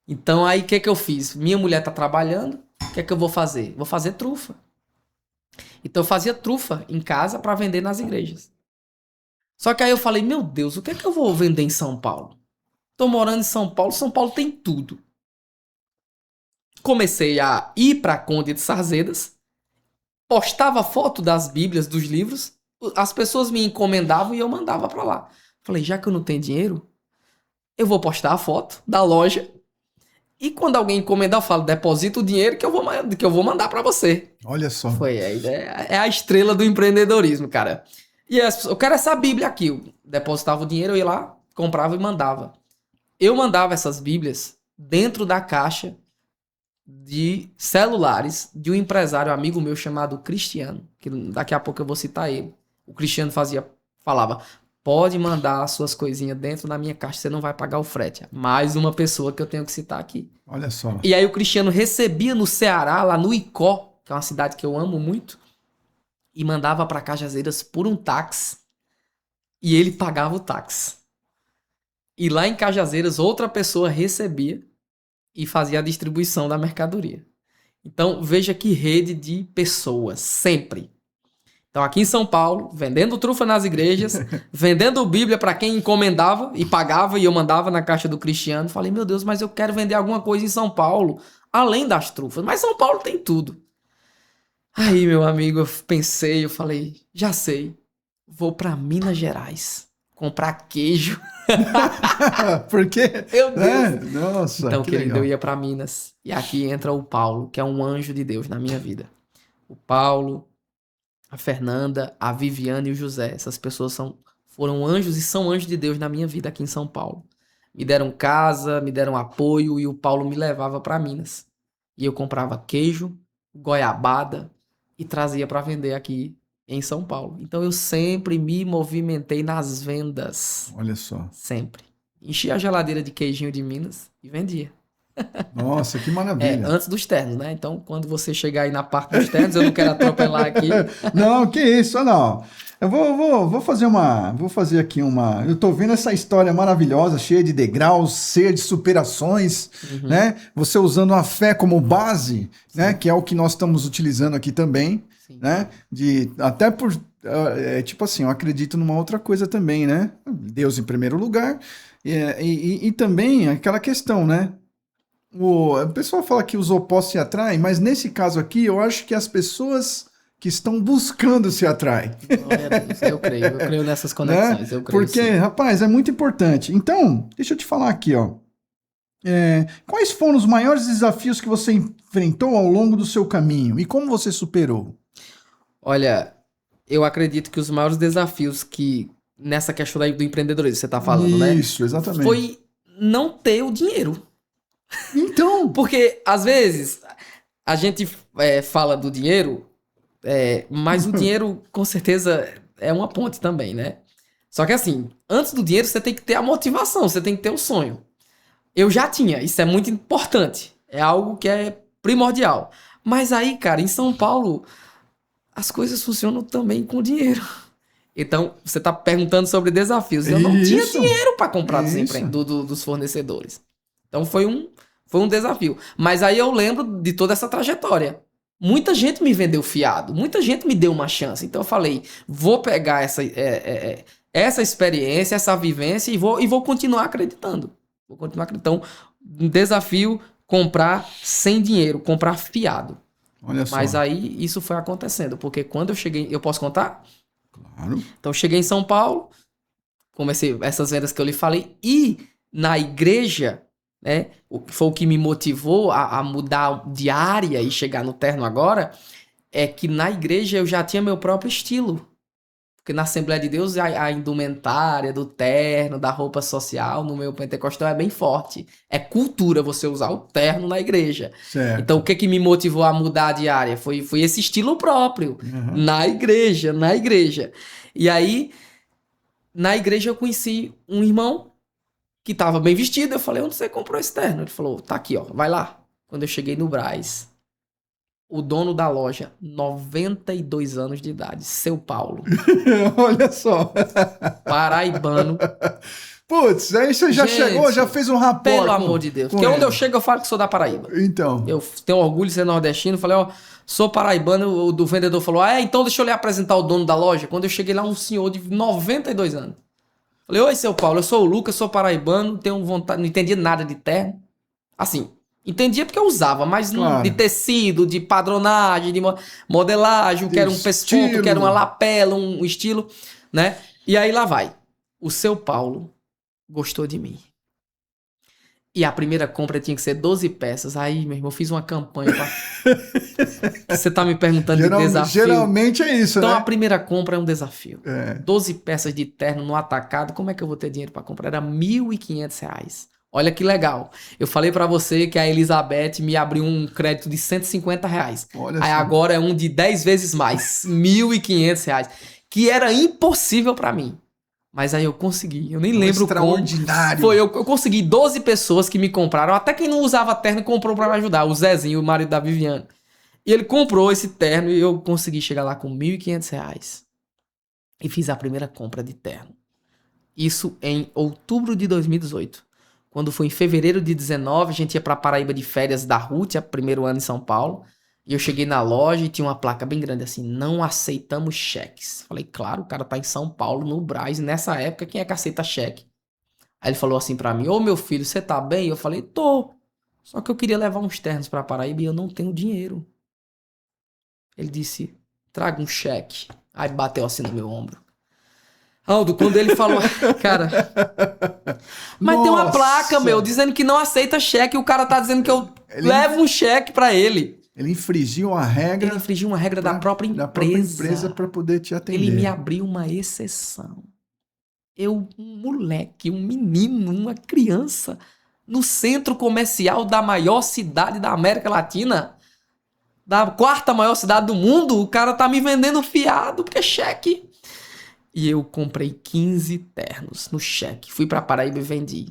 Então aí o que eu fiz? Minha mulher tá trabalhando, o que eu vou fazer? Vou fazer trufa. Então eu fazia trufa em casa para vender nas igrejas. Só que aí eu falei, meu Deus, o que eu vou vender em São Paulo? Tô morando em São Paulo tem tudo. Comecei a ir pra Conde de Sarzedas, postava foto das bíblias, dos livros, as pessoas me encomendavam e eu mandava pra lá. Falei, já que eu não tenho dinheiro, eu vou postar a foto da loja e quando alguém encomendar, eu falo, deposita o dinheiro que eu vou mandar pra você. Olha só. Foi a ideia. É a estrela do empreendedorismo, cara. E eu quero essa bíblia aqui. Eu depositava o dinheiro, eu ia lá, comprava e mandava. Eu mandava essas bíblias dentro da caixa de celulares de um empresário amigo meu chamado Cristiano, que daqui a pouco eu vou citar ele. O Cristiano falava, pode mandar as suas coisinhas dentro da minha caixa, você não vai pagar o frete. Mais uma pessoa que eu tenho que citar aqui. Olha só. E aí o Cristiano recebia no Ceará, lá no Icó, que é uma cidade que eu amo muito, e mandava para Cajazeiras por um táxi. E ele pagava o táxi. E lá em Cajazeiras, outra pessoa recebia e fazia a distribuição da mercadoria. Então, veja que rede de pessoas, sempre. Então, aqui em São Paulo, vendendo trufa nas igrejas, vendendo Bíblia para quem encomendava e pagava, e eu mandava na caixa do Cristiano. Falei, meu Deus, mas eu quero vender alguma coisa em São Paulo, além das trufas. Mas São Paulo tem tudo. Aí, meu amigo, eu pensei, eu falei, já sei, vou para Minas Gerais comprar queijo. Por quê? Meu Deus. Nossa, então, que querido, legal. eu ia para Minas. E aqui entra o Paulo, que é um anjo de Deus na minha vida. O Paulo, a Fernanda, a Viviane e o José. Essas pessoas foram anjos e são anjos de Deus na minha vida aqui em São Paulo. Me deram casa, me deram apoio e o Paulo me levava para Minas. E eu comprava queijo, goiabada e trazia para vender aqui em São Paulo. Então eu sempre me movimentei nas vendas. Olha só. Sempre. Enchia a geladeira de queijinho de Minas e vendia. Nossa, que maravilha. Antes dos ternos, né? Então, quando você chegar aí na parte dos ternos, eu não quero atropelar aqui. Não, que isso, não. Eu vou fazer aqui uma. Eu tô vendo essa história maravilhosa, cheia de degraus, cheia de superações, né? Você usando a fé como base, né? Que é o que nós estamos utilizando aqui também, né? Até por tipo assim, eu acredito numa outra coisa também, né? Deus em primeiro lugar e também aquela questão, né? O pessoal fala que os opostos se atraem, mas nesse caso aqui, eu acho que as pessoas que estão buscando se atraem. Glória a Deus, eu creio nessas conexões, né? eu creio. Porque, sim. rapaz, é muito importante. Então, deixa eu te falar aqui, ó. Quais foram os maiores desafios que você enfrentou ao longo do seu caminho e como você superou? Olha, eu acredito que os maiores desafios que nessa questão do empreendedorismo você está falando, né? Isso, exatamente. Foi não ter o dinheiro. Então, Porque, às vezes, a gente fala do dinheiro, mas o dinheiro, com certeza, é uma ponte também, né? Só que, assim, antes do dinheiro, você tem que ter a motivação, você tem que ter o sonho. Eu já tinha, isso é muito importante. É algo que é primordial. Mas aí, cara, em São Paulo, as coisas funcionam também com dinheiro. Então, você tá perguntando sobre desafios. Eu não tinha Isso. dinheiro para comprar Isso. dos fornecedores. Então, foi um desafio. Mas aí eu lembro de toda essa trajetória. Muita gente me vendeu fiado. Muita gente me deu uma chance. Então, eu falei, vou pegar essa experiência, essa vivência e vou continuar acreditando. Vou continuar acreditando. Então, um desafio, comprar sem dinheiro, comprar fiado. Olha só. Mas aí isso foi acontecendo, porque quando eu cheguei, eu posso contar? Claro. Então eu cheguei em São Paulo, comecei essas vendas que eu lhe falei, e na igreja, né, foi o que me motivou a mudar de área e chegar no terno agora, é que na igreja eu já tinha meu próprio estilo. Porque na Assembleia de Deus a indumentária do terno, da roupa social, no meu pentecostal é bem forte. É cultura você usar o terno na igreja. Certo. Então o que me motivou a mudar de área? Foi esse estilo próprio. Na igreja. E aí, na igreja eu conheci um irmão que estava bem vestido. Eu falei, onde você comprou esse terno? Ele falou, tá aqui, ó, vai lá. Quando eu cheguei no Brás, o dono da loja, 92 anos de idade, seu Paulo. Olha só. Paraibano. Putz, aí você já chegou, já fez um rapport. Pelo amor de Deus. Porque onde eu chego eu falo que sou da Paraíba. Então. Eu tenho orgulho de ser nordestino. Falei, ó, sou paraibano. O do vendedor falou, então deixa eu lhe apresentar o dono da loja. Quando eu cheguei lá, um senhor de 92 anos. Falei, oi, seu Paulo, eu sou o Lucas, sou paraibano, tenho vontade, não entendia nada de terno. Assim, entendia porque eu usava, mas Claro. de tecido, de padronagem, de modelagem, eu quero um pesponto, eu quero uma lapela, um estilo, né? E aí lá vai. O seu Paulo gostou de mim. E a primeira compra tinha que ser 12 peças. Aí, meu irmão, eu fiz uma campanha. Você tá me perguntando de desafio. Geralmente é isso, então, né? a primeira compra é um desafio. 12 peças de terno no atacado. Como é que eu vou ter dinheiro para comprar? Era R$ 1.500. Olha que legal. Eu falei para você que a Elizabeth me abriu um crédito de R$ 150. Olha aí só. agora é um de 10 vezes mais. R$ 1.500. Que era impossível para mim. Mas aí eu consegui, eu nem lembro extraordinário. como. Eu consegui 12 pessoas que me compraram, até quem não usava terno comprou pra me ajudar, o Zezinho, o marido da Viviane. E ele comprou esse terno e eu consegui chegar lá com R$ 1.500. E fiz a primeira compra de terno. Isso em outubro de 2018. Quando foi em fevereiro de 2019, a gente ia pra Paraíba de férias da Ruth, primeiro ano em São Paulo. E eu cheguei na loja e tinha uma placa bem grande assim, não aceitamos cheques. Falei, claro, o cara tá em São Paulo, no Brás, e nessa época, quem é que aceita cheque? Aí ele falou assim pra mim, ô meu filho, você tá bem? Eu falei, tô. Só que eu queria levar uns ternos pra Paraíba e eu não tenho dinheiro. Ele disse, traga um cheque. Aí bateu assim no meu ombro. Aldo, quando ele falou, cara... Mas tem uma placa, meu, dizendo que não aceita cheque e o cara tá dizendo que eu levo um cheque pra ele. Ele infringiu a regra. Ele infringiu uma regra da própria empresa. Da própria empresa para poder te atender. Ele me abriu uma exceção. Eu, um moleque, um menino, uma criança, no centro comercial da maior cidade da América Latina, da quarta maior cidade do mundo, o cara tá me vendendo fiado, porque é cheque. E eu comprei 15 ternos no cheque. Fui pra Paraíba e vendi.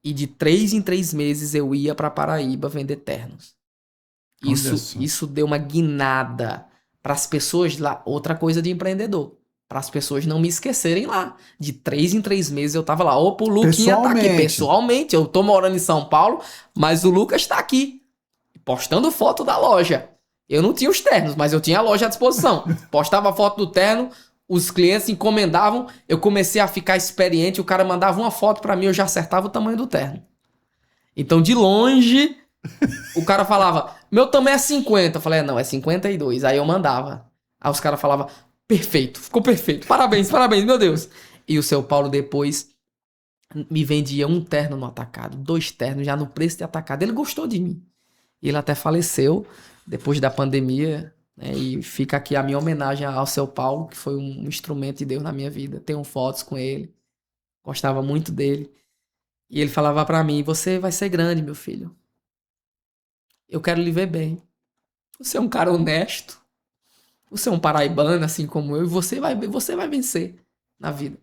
E de 3 em 3 meses eu ia pra Paraíba vender ternos. Olha só. Isso deu uma guinada para as pessoas lá. Outra coisa de empreendedor. Para as pessoas não me esquecerem lá. De 3 em 3 meses eu tava lá. Opa, o Luquinha tá aqui pessoalmente. Eu tô morando em São Paulo, mas o Lucas tá aqui. Postando foto da loja. Eu não tinha os ternos, mas eu tinha a loja à disposição. Postava a foto do terno, os clientes encomendavam, eu comecei a ficar experiente, o cara mandava uma foto para mim, eu já acertava o tamanho do terno. Então, de longe, o cara falava, meu tamanho é 50. Eu falei, não, é 52. Aí eu mandava. Aí os caras falavam, perfeito, ficou perfeito. Parabéns, parabéns, meu Deus. E o seu Paulo depois me vendia um terno no atacado, 2 ternos já no preço de atacado. Ele gostou de mim. E ele até faleceu depois da pandemia, né? E fica aqui a minha homenagem ao seu Paulo, que foi um instrumento de Deus na minha vida. Tenho fotos com ele, gostava muito dele. E ele falava pra mim, você vai ser grande, meu filho. Eu quero lhe ver bem. Você é um cara honesto. Você é um paraibano, assim como eu, e você vai vencer na vida.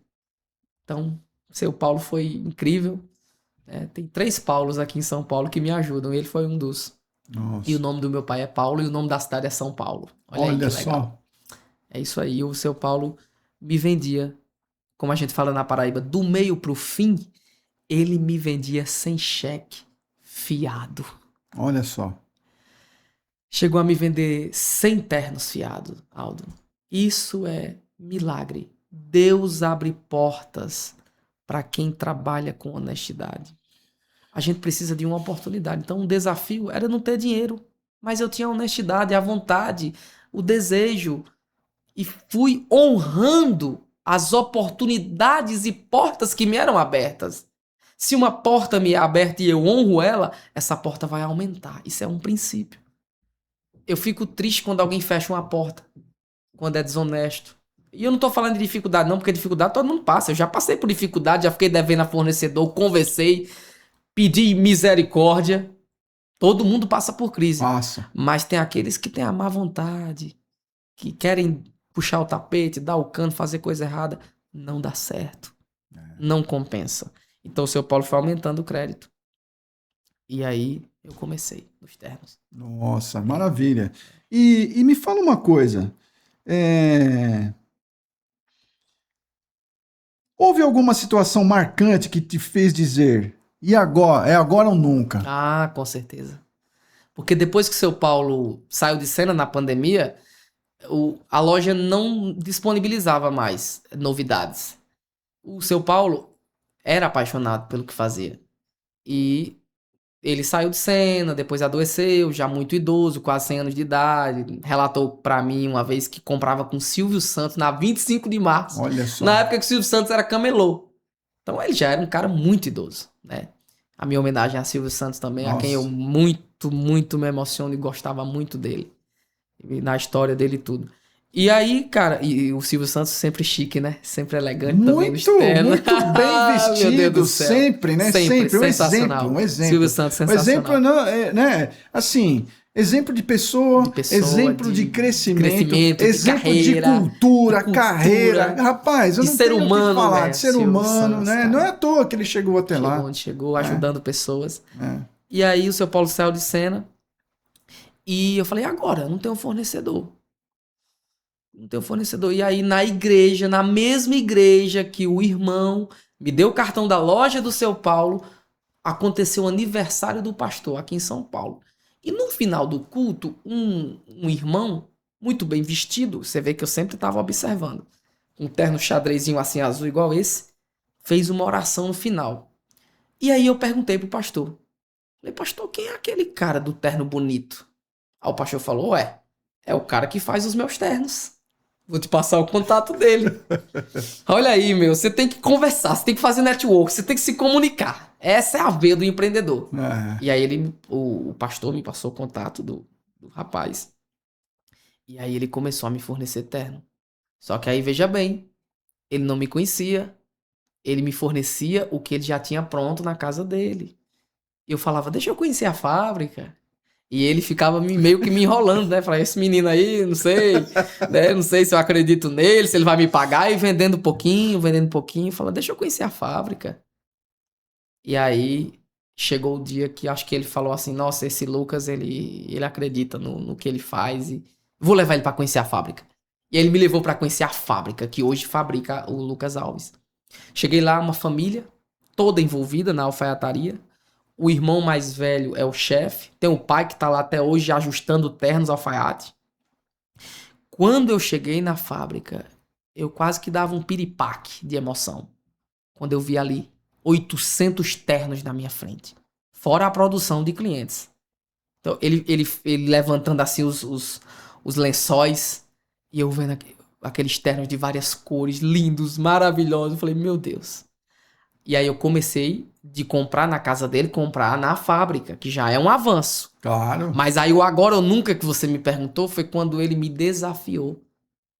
Então, o seu Paulo foi incrível. Né? Tem 3 Paulos aqui em São Paulo que me ajudam. Ele foi um dos. Nossa. E o nome do meu pai é Paulo e o nome da cidade é São Paulo. Olha aí que legal. Só. É isso aí. O seu Paulo me vendia, como a gente fala na Paraíba, do meio pro fim, ele me vendia sem cheque, fiado. Olha só. Chegou a me vender 100 ternos fiados, Aldo. Isso é milagre. Deus abre portas para quem trabalha com honestidade. A gente precisa de uma oportunidade. Então, um desafio era não ter dinheiro. Mas eu tinha a honestidade, a vontade, o desejo. E fui honrando as oportunidades e portas que me eram abertas. Se uma porta me é aberta e eu honro ela, essa porta vai aumentar. Isso é um princípio. Eu fico triste quando alguém fecha uma porta, quando é desonesto. E eu não tô falando de dificuldade não, porque dificuldade todo mundo passa. Eu já passei por dificuldade, já fiquei devendo a fornecedor, conversei, pedi misericórdia. Todo mundo passa por crise. Passa. Mas tem aqueles que têm a má vontade, que querem puxar o tapete, dar o cano, fazer coisa errada. Não dá certo. Não compensa. Então o seu Paulo foi aumentando o crédito. E aí eu comecei nos ternos. Nossa, maravilha. E me fala uma coisa. Houve alguma situação marcante que te fez dizer, e agora? É agora ou nunca? Ah, com certeza. Porque depois que o seu Paulo saiu de cena na pandemia, a loja não disponibilizava mais novidades. O seu Paulo era apaixonado pelo que fazia. E ele saiu de cena, depois adoeceu, já muito idoso, quase 100 anos de idade. Relatou pra mim uma vez que comprava com Silvio Santos na 25 de março. Olha só. Na época que o Silvio Santos era camelô. Então ele já era um cara muito idoso, né? A minha homenagem a Silvio Santos também, a quem eu muito me emociono e gostava muito dele. E na história dele e tudo. E aí, cara, e o Silvio Santos sempre chique, né? Sempre elegante também no externo. Muito bem vestido, sempre, né? Sempre. Um exemplo. Silvio Santos sensacional. Um exemplo, né? Assim, exemplo de pessoa, exemplo de crescimento, exemplo de cultura, carreira. Rapaz, eu não tenho o que falar de ser humano, né? Cara. Não é à toa que ele chegou até lá. Onde chegou, ajudando pessoas. E aí o seu Paulo saiu de cena e eu falei, agora? Eu não tenho fornecedor. Não tenho fornecedor. E aí na igreja, na mesma igreja que o irmão me deu o cartão da loja do seu Paulo, aconteceu o aniversário do pastor aqui em São Paulo. E no final do culto, um irmão, muito bem vestido, você vê que eu sempre estava observando, um terno xadrezinho assim azul igual esse, fez uma oração no final. E aí eu perguntei pro pastor, falei, pastor, quem é aquele cara do terno bonito? Aí o pastor falou, é o cara que faz os meus ternos. Vou te passar o contato dele. Olha aí, meu, você tem que conversar, você tem que fazer network, você tem que se comunicar. Essa é a veia do empreendedor. E aí o pastor me passou o contato do rapaz. E aí ele começou a me fornecer terno. Só que aí, veja bem, ele não me conhecia. Ele me fornecia o que ele já tinha pronto na casa dele. E eu falava, deixa eu conhecer a fábrica. E ele ficava meio que me enrolando, né? Falei, esse menino aí, não sei, né? Não sei se eu acredito nele, se ele vai me pagar. E vendendo um pouquinho. Falando, deixa eu conhecer a fábrica. E aí chegou o dia que acho que ele falou assim, nossa, esse Lucas, ele acredita no que ele faz e vou levar ele para conhecer a fábrica. E ele me levou para conhecer a fábrica, que hoje fabrica o Lucas Alves. Cheguei lá, uma família toda envolvida na alfaiataria. O irmão mais velho é o chefe. Tem o pai que tá lá até hoje ajustando ternos alfaiate. Quando eu cheguei na fábrica, eu quase que dava um piripaque de emoção. Quando eu vi ali 800 ternos na minha frente. Fora a produção de clientes. Então, ele levantando assim os lençóis. E eu vendo aqueles ternos de várias cores, lindos, maravilhosos. Eu falei, meu Deus. E aí eu comecei de comprar na casa dele, comprar na fábrica, que já é um avanço. Claro. Mas aí o agora ou nunca que você me perguntou foi quando ele me desafiou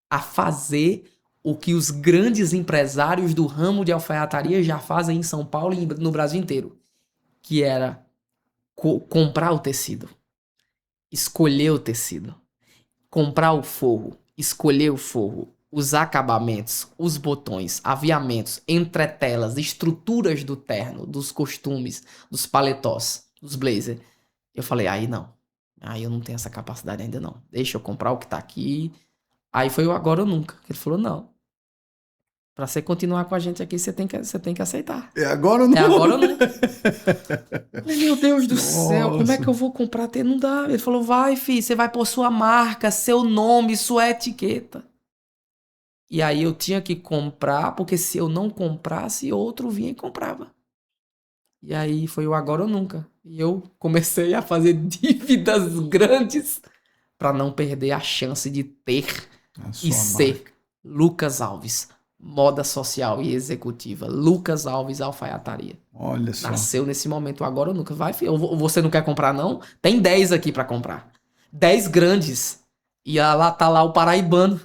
a fazer o que os grandes empresários do ramo de alfaiataria já fazem em São Paulo e no Brasil inteiro. Que era comprar o tecido, escolher o tecido, comprar o forro, escolher o forro, os acabamentos, os botões, aviamentos, entretelas, estruturas do terno, dos costumes, dos paletós, dos blazer. Eu falei, aí não. Aí eu não tenho essa capacidade ainda não. Deixa eu comprar o que tá aqui. Aí foi o agora ou nunca. Ele falou, não. Pra você continuar com a gente aqui, você tem que aceitar. É agora ou nunca? É agora ou nunca. Falei, meu Deus do céu, como é Nossa. que eu vou comprar? Não dá. Ele falou, vai, filho, você vai pôr sua marca, seu nome, sua etiqueta. E aí eu tinha que comprar, porque se eu não comprasse, outro vinha e comprava. E aí foi o agora ou nunca. E eu comecei a fazer dívidas grandes para não perder a chance de ter A e sua ser marca. Lucas Alves, moda social e executiva. Lucas Alves Alfaiataria. Olha só. Nasceu nesse momento, agora ou nunca. Vai, filho, você não quer comprar, não? Tem 10 aqui para comprar. 10 grandes. E lá tá lá o paraibano.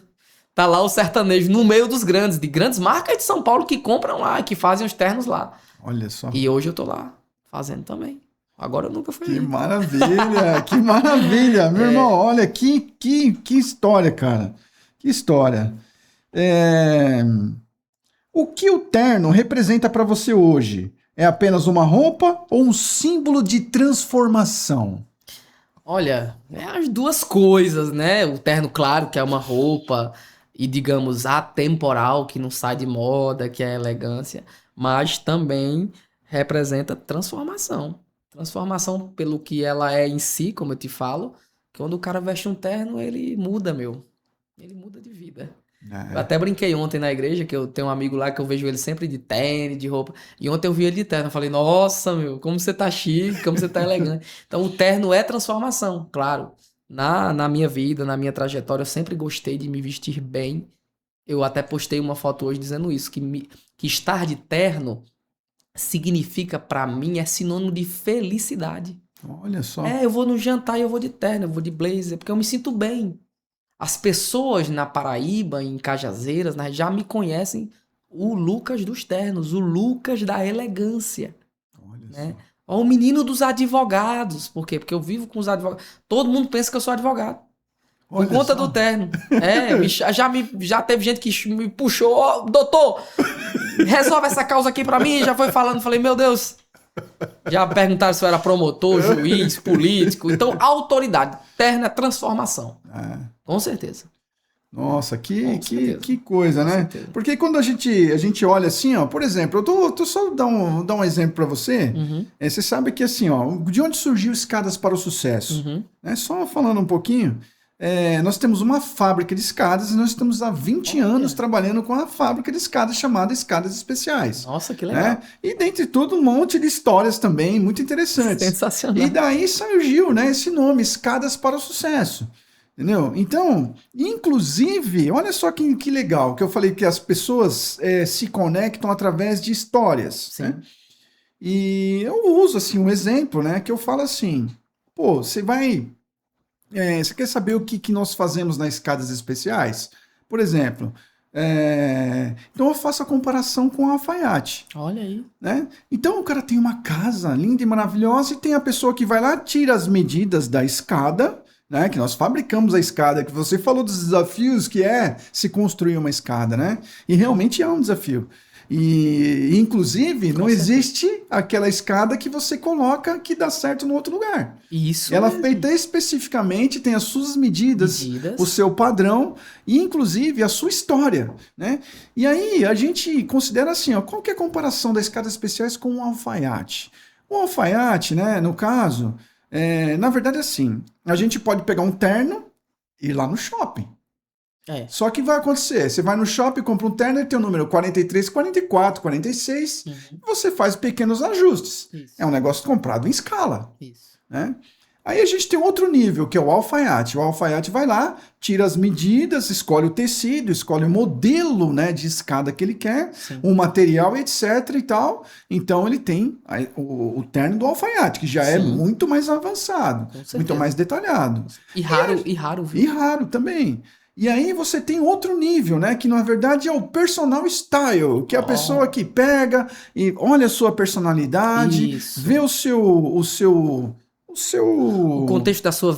Tá lá o sertanejo no meio dos grandes, de grandes marcas de São Paulo que compram lá, que fazem os ternos lá. Olha só. E hoje eu tô lá, fazendo também. Agora eu nunca fui Que aí. maravilha, que maravilha. Meu irmão, olha, que história, cara. Que história. É, O que o terno representa para você hoje? É apenas uma roupa ou um símbolo de transformação? Olha, é as duas coisas, né? O terno, claro, que é uma roupa e, digamos, atemporal, que não sai de moda, que é elegância, mas também representa transformação. Transformação pelo que ela é em si, como eu te falo. Quando o cara veste um terno, ele muda, meu. Ele muda de vida. Eu É. até brinquei ontem na igreja, que eu tenho um amigo lá que eu vejo ele sempre de tênis, de roupa. E ontem eu vi ele de terno. Eu falei, nossa, meu, como você tá chique, como você tá elegante. Então o terno é transformação, claro. Na minha vida, na minha trajetória, eu sempre gostei de me vestir bem. Eu até postei uma foto hoje dizendo isso, que estar de terno significa, pra mim, é sinônimo de felicidade. Olha só. É, eu vou no jantar e eu vou de terno, eu vou de blazer, porque eu me sinto bem. As pessoas na Paraíba, em Cajazeiras, né, já me conhecem o Lucas dos ternos, o Lucas da elegância, Olha né? só. Ó, o menino dos advogados. Por quê? Porque eu vivo com os advogados. Todo mundo pensa que eu sou advogado. Por Olha conta só. do terno. É, já teve gente que me puxou. Ó, doutor, resolve essa causa aqui pra mim. Já foi falando. Falei, meu Deus. Já perguntaram se eu era promotor, juiz, político. Então, autoridade. Terno é transformação. É. Com certeza. Nossa, Com certeza. que coisa, Com né? certeza. Porque quando a gente olha assim, ó, por exemplo, eu tô só dar um exemplo para você. Uhum, Você sabe que assim, ó, de onde surgiu Escadas para o Sucesso? uhum. Né? Só falando um pouquinho, nós temos uma fábrica de escadas e nós estamos há 20 Olha. anos trabalhando com a fábrica de escadas chamada Escadas Especiais. Nossa, que legal. Né? E dentre tudo, um monte de histórias também muito interessantes. Sensacional. E daí surgiu, né, esse nome, Escadas para o Sucesso. Entendeu? Então, inclusive, olha só que legal, que eu falei que as pessoas se conectam através de histórias. Sim. Né? E eu uso, assim, um exemplo, né, que eu falo assim, pô, você quer saber o que nós fazemos nas escadas especiais? Por exemplo, Então eu faço a comparação com a alfaiate. Olha aí. Né? Então o cara tem uma casa linda e maravilhosa e tem a pessoa que vai lá, tira as medidas da escada, né? Que nós fabricamos a escada, que você falou dos desafios que é se construir uma escada, né? E realmente é um desafio. E inclusive não existe aquela escada que você coloca que dá certo no outro lugar. Isso Ela mesmo. feita especificamente, tem as suas medidas, o seu padrão e inclusive a sua história, né? E aí a gente considera assim, ó, qual que é a comparação das escadas especiais com um alfaiate? O alfaiate, né, no caso, na verdade é assim, a gente pode pegar um terno e ir lá no shopping. Só que vai acontecer, você vai no shopping, compra um terno e tem o número 43, 44, 46, você faz pequenos ajustes. Isso. É um negócio comprado em escala. Isso. Né? Aí a gente tem outro nível, que é o alfaiate. O alfaiate vai lá, tira as medidas, escolhe o tecido, escolhe o modelo, né, de escada que ele quer, o material, etc e tal. Então ele tem o terno do alfaiate, que já é muito mais avançado, muito mais detalhado. E raro, viu? E raro também. E aí você tem outro nível, né? Que na verdade é o personal style, que é a pessoa que pega e olha a sua personalidade, vê o contexto da sua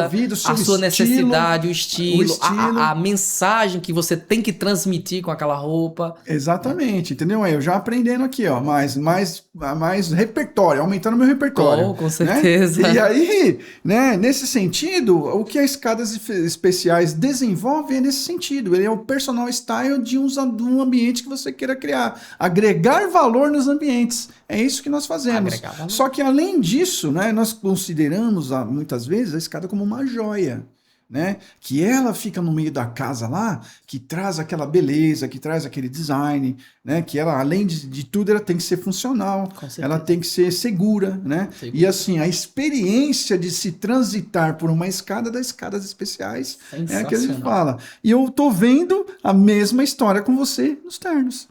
vida, o seu a sua necessidade, o estilo. A mensagem que você tem que transmitir com aquela roupa. Exatamente, entendeu? Eu já aprendendo aqui, ó, mais repertório, aumentando meu repertório. Com certeza. Né? E aí, né, nesse sentido, o que as escadas especiais desenvolvem é nesse sentido. Ele é o personal style de um ambiente que você queira criar. Agregar valor nos ambientes. É isso que nós fazemos. Só que além disso, né, nós consideramos muitas vezes a escada como uma joia. Né? Que ela fica no meio da casa lá, que traz aquela beleza, que traz aquele design, né? Que ela, além de tudo, ela tem que ser funcional, ela tem que ser segura, né? E assim, a experiência de se transitar por uma escada das escadas especiais é a que a gente fala. E eu tô vendo a mesma história com você nos ternos.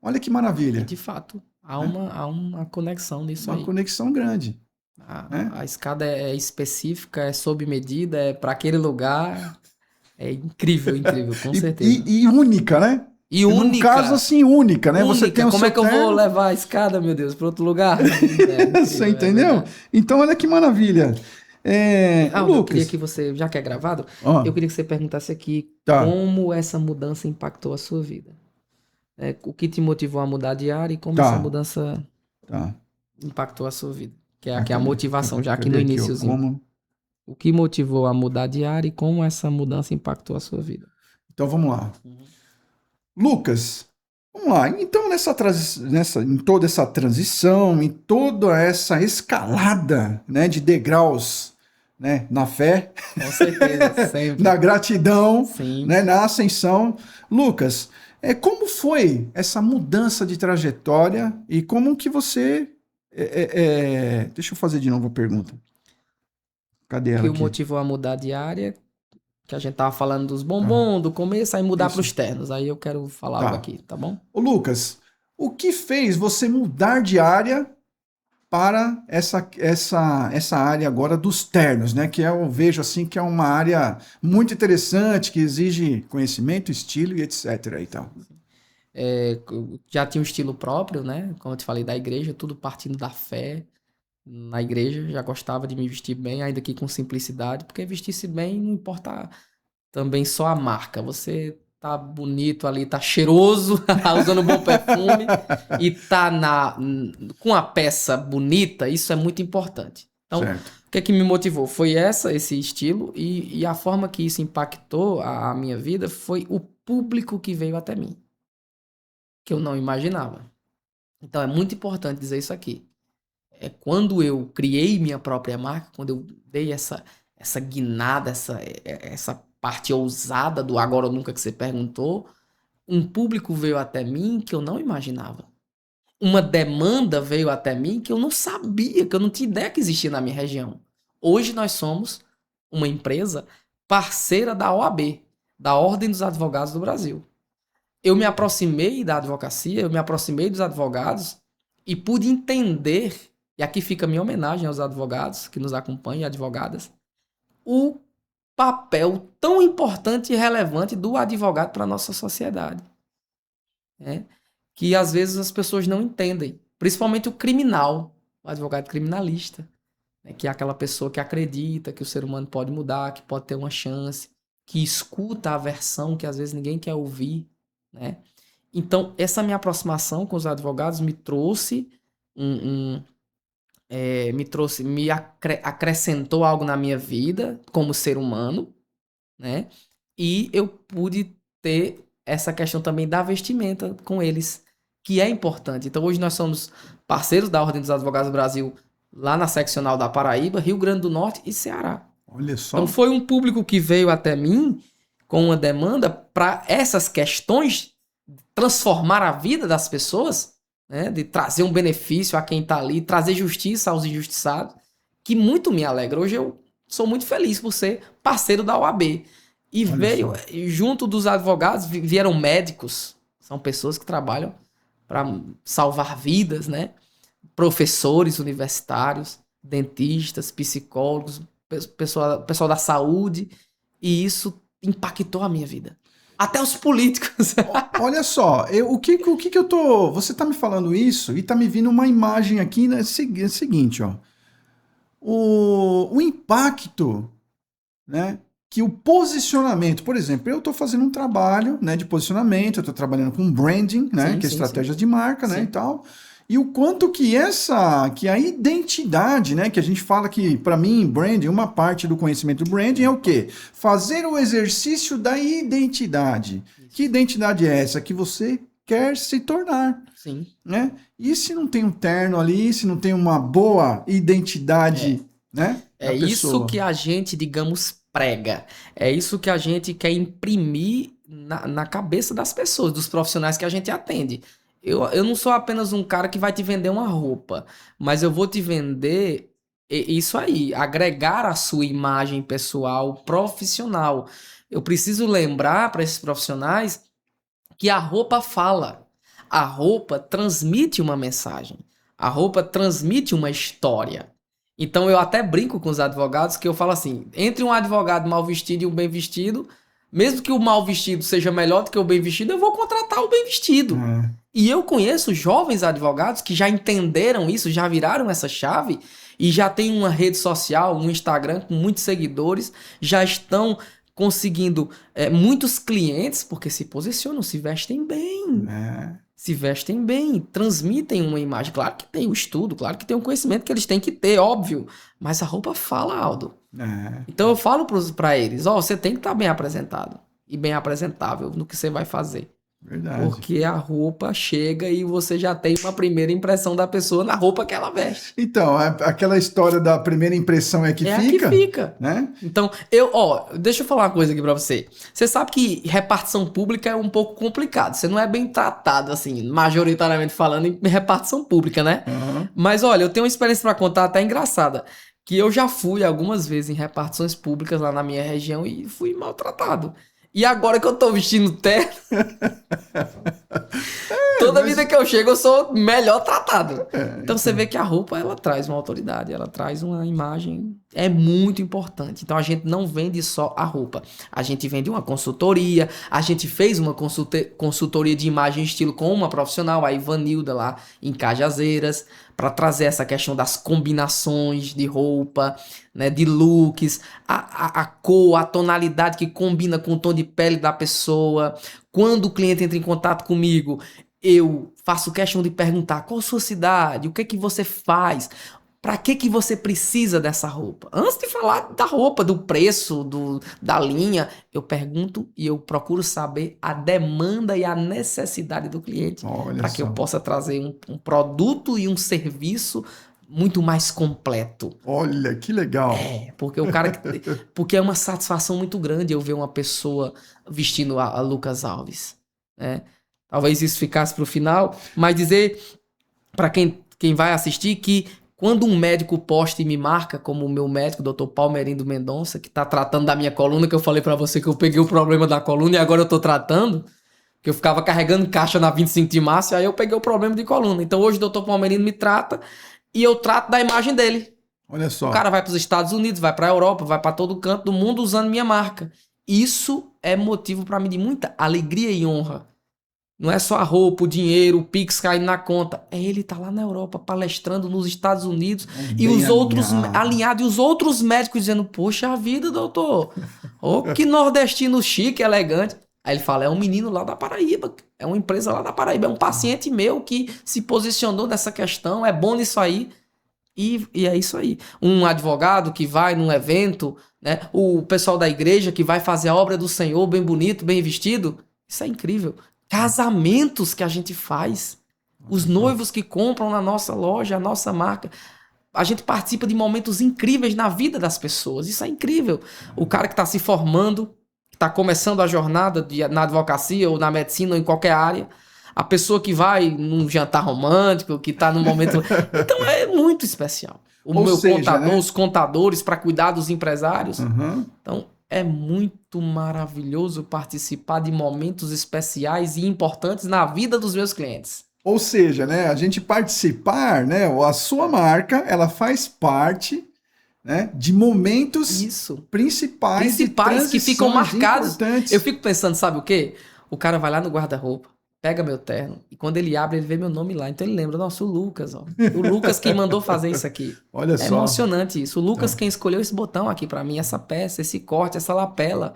Olha que maravilha. E de fato, há uma conexão nisso aí. Uma conexão grande. A escada é específica, é sob medida, é para aquele lugar. É incrível, com certeza. E única, né? E única. No caso, assim, única, né? Única. Você tem o Como seu é que eu vou levar a escada, meu Deus, para outro lugar? Você entendeu? Então, olha que maravilha. Lucas, eu queria que você, já que é gravado, eu queria que você perguntasse aqui como essa mudança impactou a sua vida. O que te motivou a mudar de área e como essa mudança impactou a sua vida. Que é a motivação, já aqui no iniciozinho. O que motivou a mudar de área e como essa mudança impactou a sua vida. Então vamos lá. Lucas, vamos lá. Então em toda essa transição, em toda essa escalada, né, de degraus, né, na fé, com certeza, sempre. na gratidão, né, na ascensão. Lucas, como foi essa mudança de trajetória e como que você... Deixa eu fazer de novo a pergunta. Cadê ela? O que o motivou a mudar de área, que a gente tava falando dos bombons, do começo, aí mudar para os ternos. Aí eu quero falar algo aqui, tá bom? Ô Lucas, o que fez você mudar de área para essa área agora dos ternos, né? Que eu vejo assim que é uma área muito interessante, que exige conhecimento, estilo e etc. e tal. Já tinha um estilo próprio, né? Como eu te falei, da igreja, tudo partindo da fé. Na igreja, já gostava de me vestir bem, ainda que com simplicidade, porque vestir-se bem não importa também só a marca. Você tá bonito ali, tá cheiroso, usando um bom perfume e tá com a peça bonita, isso é muito importante. Então, o que é que me motivou? Foi esse estilo e a forma que isso impactou a minha vida foi o público que veio até mim, que eu não imaginava. Então, é muito importante dizer isso aqui. Quando eu criei minha própria marca, quando eu dei essa guinada, essa parte ousada do agora ou nunca que você perguntou, um público veio até mim que eu não imaginava. Uma demanda veio até mim que eu não sabia, que eu não tinha ideia que existia na minha região. Hoje nós somos uma empresa parceira da OAB, da Ordem dos Advogados do Brasil. Eu me aproximei da advocacia, eu me aproximei dos advogados e pude entender, e aqui fica a minha homenagem aos advogados que nos acompanham e advogadas, o papel tão importante e relevante do advogado para a nossa sociedade, né? Que às vezes as pessoas não entendem, principalmente o criminal, o advogado criminalista, né? Que é aquela pessoa que acredita que o ser humano pode mudar, que pode ter uma chance, que escuta a versão que às vezes ninguém quer ouvir, né? Então, essa minha aproximação com os advogados me trouxe acrescentou algo na minha vida como ser humano, né? E eu pude ter essa questão também da vestimenta com eles, que é importante. Então, hoje nós somos parceiros da Ordem dos Advogados do Brasil, lá na seccional da Paraíba, Rio Grande do Norte e Ceará. Olha só. Então, foi um público que veio até mim com uma demanda para essas questões transformar a vida das pessoas, né? De trazer um benefício a quem está ali, trazer justiça aos injustiçados, que muito me alegra. Hoje eu sou muito feliz por ser parceiro da OAB. E Olha veio, só. junto dos advogados, vieram médicos, são pessoas que trabalham para salvar vidas, né? Professores universitários, dentistas, psicólogos, pessoal da saúde, e isso impactou a minha vida. Até os políticos. Olha só, o que que eu tô. Você tá me falando isso e tá me vindo uma imagem aqui, né? Seguinte, ó. O impacto, né? Que o posicionamento, por exemplo, eu tô fazendo um trabalho, né, de posicionamento, eu tô trabalhando com branding, né? Sim, Que é sim, estratégia de marca, né? Sim. E tal. E o quanto que a identidade, né, que a gente fala que, para mim, branding, uma parte do conhecimento do branding é o quê? Fazer o exercício da identidade. Isso. Que identidade é essa? Que você quer se tornar, Sim. né? E se não tem um terno ali, se não tem uma boa identidade, né? É da isso pessoa. que a gente, digamos, prega. É isso que a gente quer imprimir na cabeça das pessoas, dos profissionais que a gente atende. Eu não sou apenas um cara que vai te vender uma roupa, mas eu vou te vender isso aí, agregar a sua imagem pessoal, profissional. Eu preciso lembrar para esses profissionais que a roupa fala. A roupa transmite uma mensagem. A roupa transmite uma história. Então eu até brinco com os advogados que eu falo assim, entre um advogado mal vestido e um bem vestido, mesmo que o mal vestido seja melhor do que o bem vestido, eu vou contratar o bem vestido. E eu conheço jovens advogados que já entenderam isso, já viraram essa chave e já tem uma rede social, um Instagram com muitos seguidores, já estão conseguindo muitos clientes porque se posicionam, se vestem bem. Se vestem bem, transmitem uma imagem. Claro que tem o estudo, claro que tem o conhecimento que eles têm que ter, óbvio. Mas a roupa fala, Aldo. Então eu falo para eles, você tem que estar bem apresentado e bem apresentável no que você vai fazer. Verdade. Porque a roupa chega e você já tem uma primeira impressão da pessoa na roupa que ela veste. Então, aquela história da primeira impressão é que É fica. a que fica. Né? Então, deixa eu falar uma coisa aqui pra você. Você sabe que repartição pública é um pouco complicado. Você não é bem tratado, assim, majoritariamente falando, em repartição pública, né? Uhum. Mas olha, eu tenho uma experiência pra contar até engraçada. Que eu já fui algumas vezes em repartições públicas lá na minha região e fui maltratado. E agora que eu tô vestindo terno, toda vida que eu chego eu sou melhor tratado. Então você vê que a roupa, ela traz uma autoridade, ela traz uma imagem, é muito importante. Então a gente não vende só a roupa, a gente vende uma consultoria, a gente fez uma consultoria de imagem e estilo com uma profissional, a Ivanilda lá em Cajazeiras, para trazer essa questão das combinações de roupa, né, de looks, a cor, a tonalidade que combina com o tom de pele da pessoa. Quando o cliente entra em contato comigo, eu faço questão de perguntar qual a sua cidade, o que é que você faz, para que você precisa dessa roupa. Antes de falar da roupa, do preço, da linha, eu pergunto e eu procuro saber a demanda e a necessidade do cliente, para que eu possa trazer um produto e um serviço muito mais completo. Olha, que legal. Porque porque é uma satisfação muito grande eu ver uma pessoa vestindo a Lucas Alves, né? Talvez isso ficasse para o final, mas dizer para quem vai assistir que quando um médico posta e me marca, como o meu médico, Dr. Palmerindo Mendonça, que está tratando da minha coluna, que eu falei para você que eu peguei o problema da coluna e agora eu estou tratando, que eu ficava carregando caixa na 25 de março, aí eu peguei o problema de coluna. Então hoje o Dr. Palmerindo me trata e eu trato da imagem dele. Olha O só. cara vai para os Estados Unidos, vai para a Europa, vai para todo canto do mundo usando minha marca. Isso é motivo para mim de muita alegria e honra. Não é só a roupa, o dinheiro, o Pix caindo na conta. É ele tá lá na Europa palestrando nos Estados Unidos e Bem os outros alinhado. alinhados e os outros médicos dizendo: "Poxa vida, doutor. Ô, que nordestino chique, elegante". Aí ele fala: "É um menino lá da Paraíba, é uma empresa lá da Paraíba, é um paciente meu que se posicionou nessa questão, é bom nisso aí". E é isso aí. Um advogado que vai num evento, né? O pessoal da igreja que vai fazer a obra do Senhor bem bonito, bem vestido. Isso é incrível. Casamentos que a gente faz. Os noivos que compram na nossa loja, a nossa marca. A gente participa de momentos incríveis na vida das pessoas. Isso é incrível. O cara que está se formando, que está começando a jornada na advocacia ou na medicina ou em qualquer área. A pessoa que vai num jantar romântico, que está num momento. Então é muito especial. O Ou meu seja, contador, né? os contadores para cuidar dos empresários. Uhum. Então é muito maravilhoso participar de momentos especiais e importantes na vida dos meus clientes. Ou seja, né, a gente participar, né, a sua marca, ela faz parte, né, de momentos Isso. principais de Principais que ficam transições marcados. importantes. Eu fico pensando, sabe o quê? O cara vai lá no guarda-roupa, pega meu terno, e quando ele abre, ele vê meu nome lá. Então ele lembra, nossa, o Lucas, ó. O Lucas quem mandou fazer isso aqui. Olha É só. emocionante isso. O Lucas Então, quem escolheu esse botão aqui pra mim, essa peça, esse corte, essa lapela,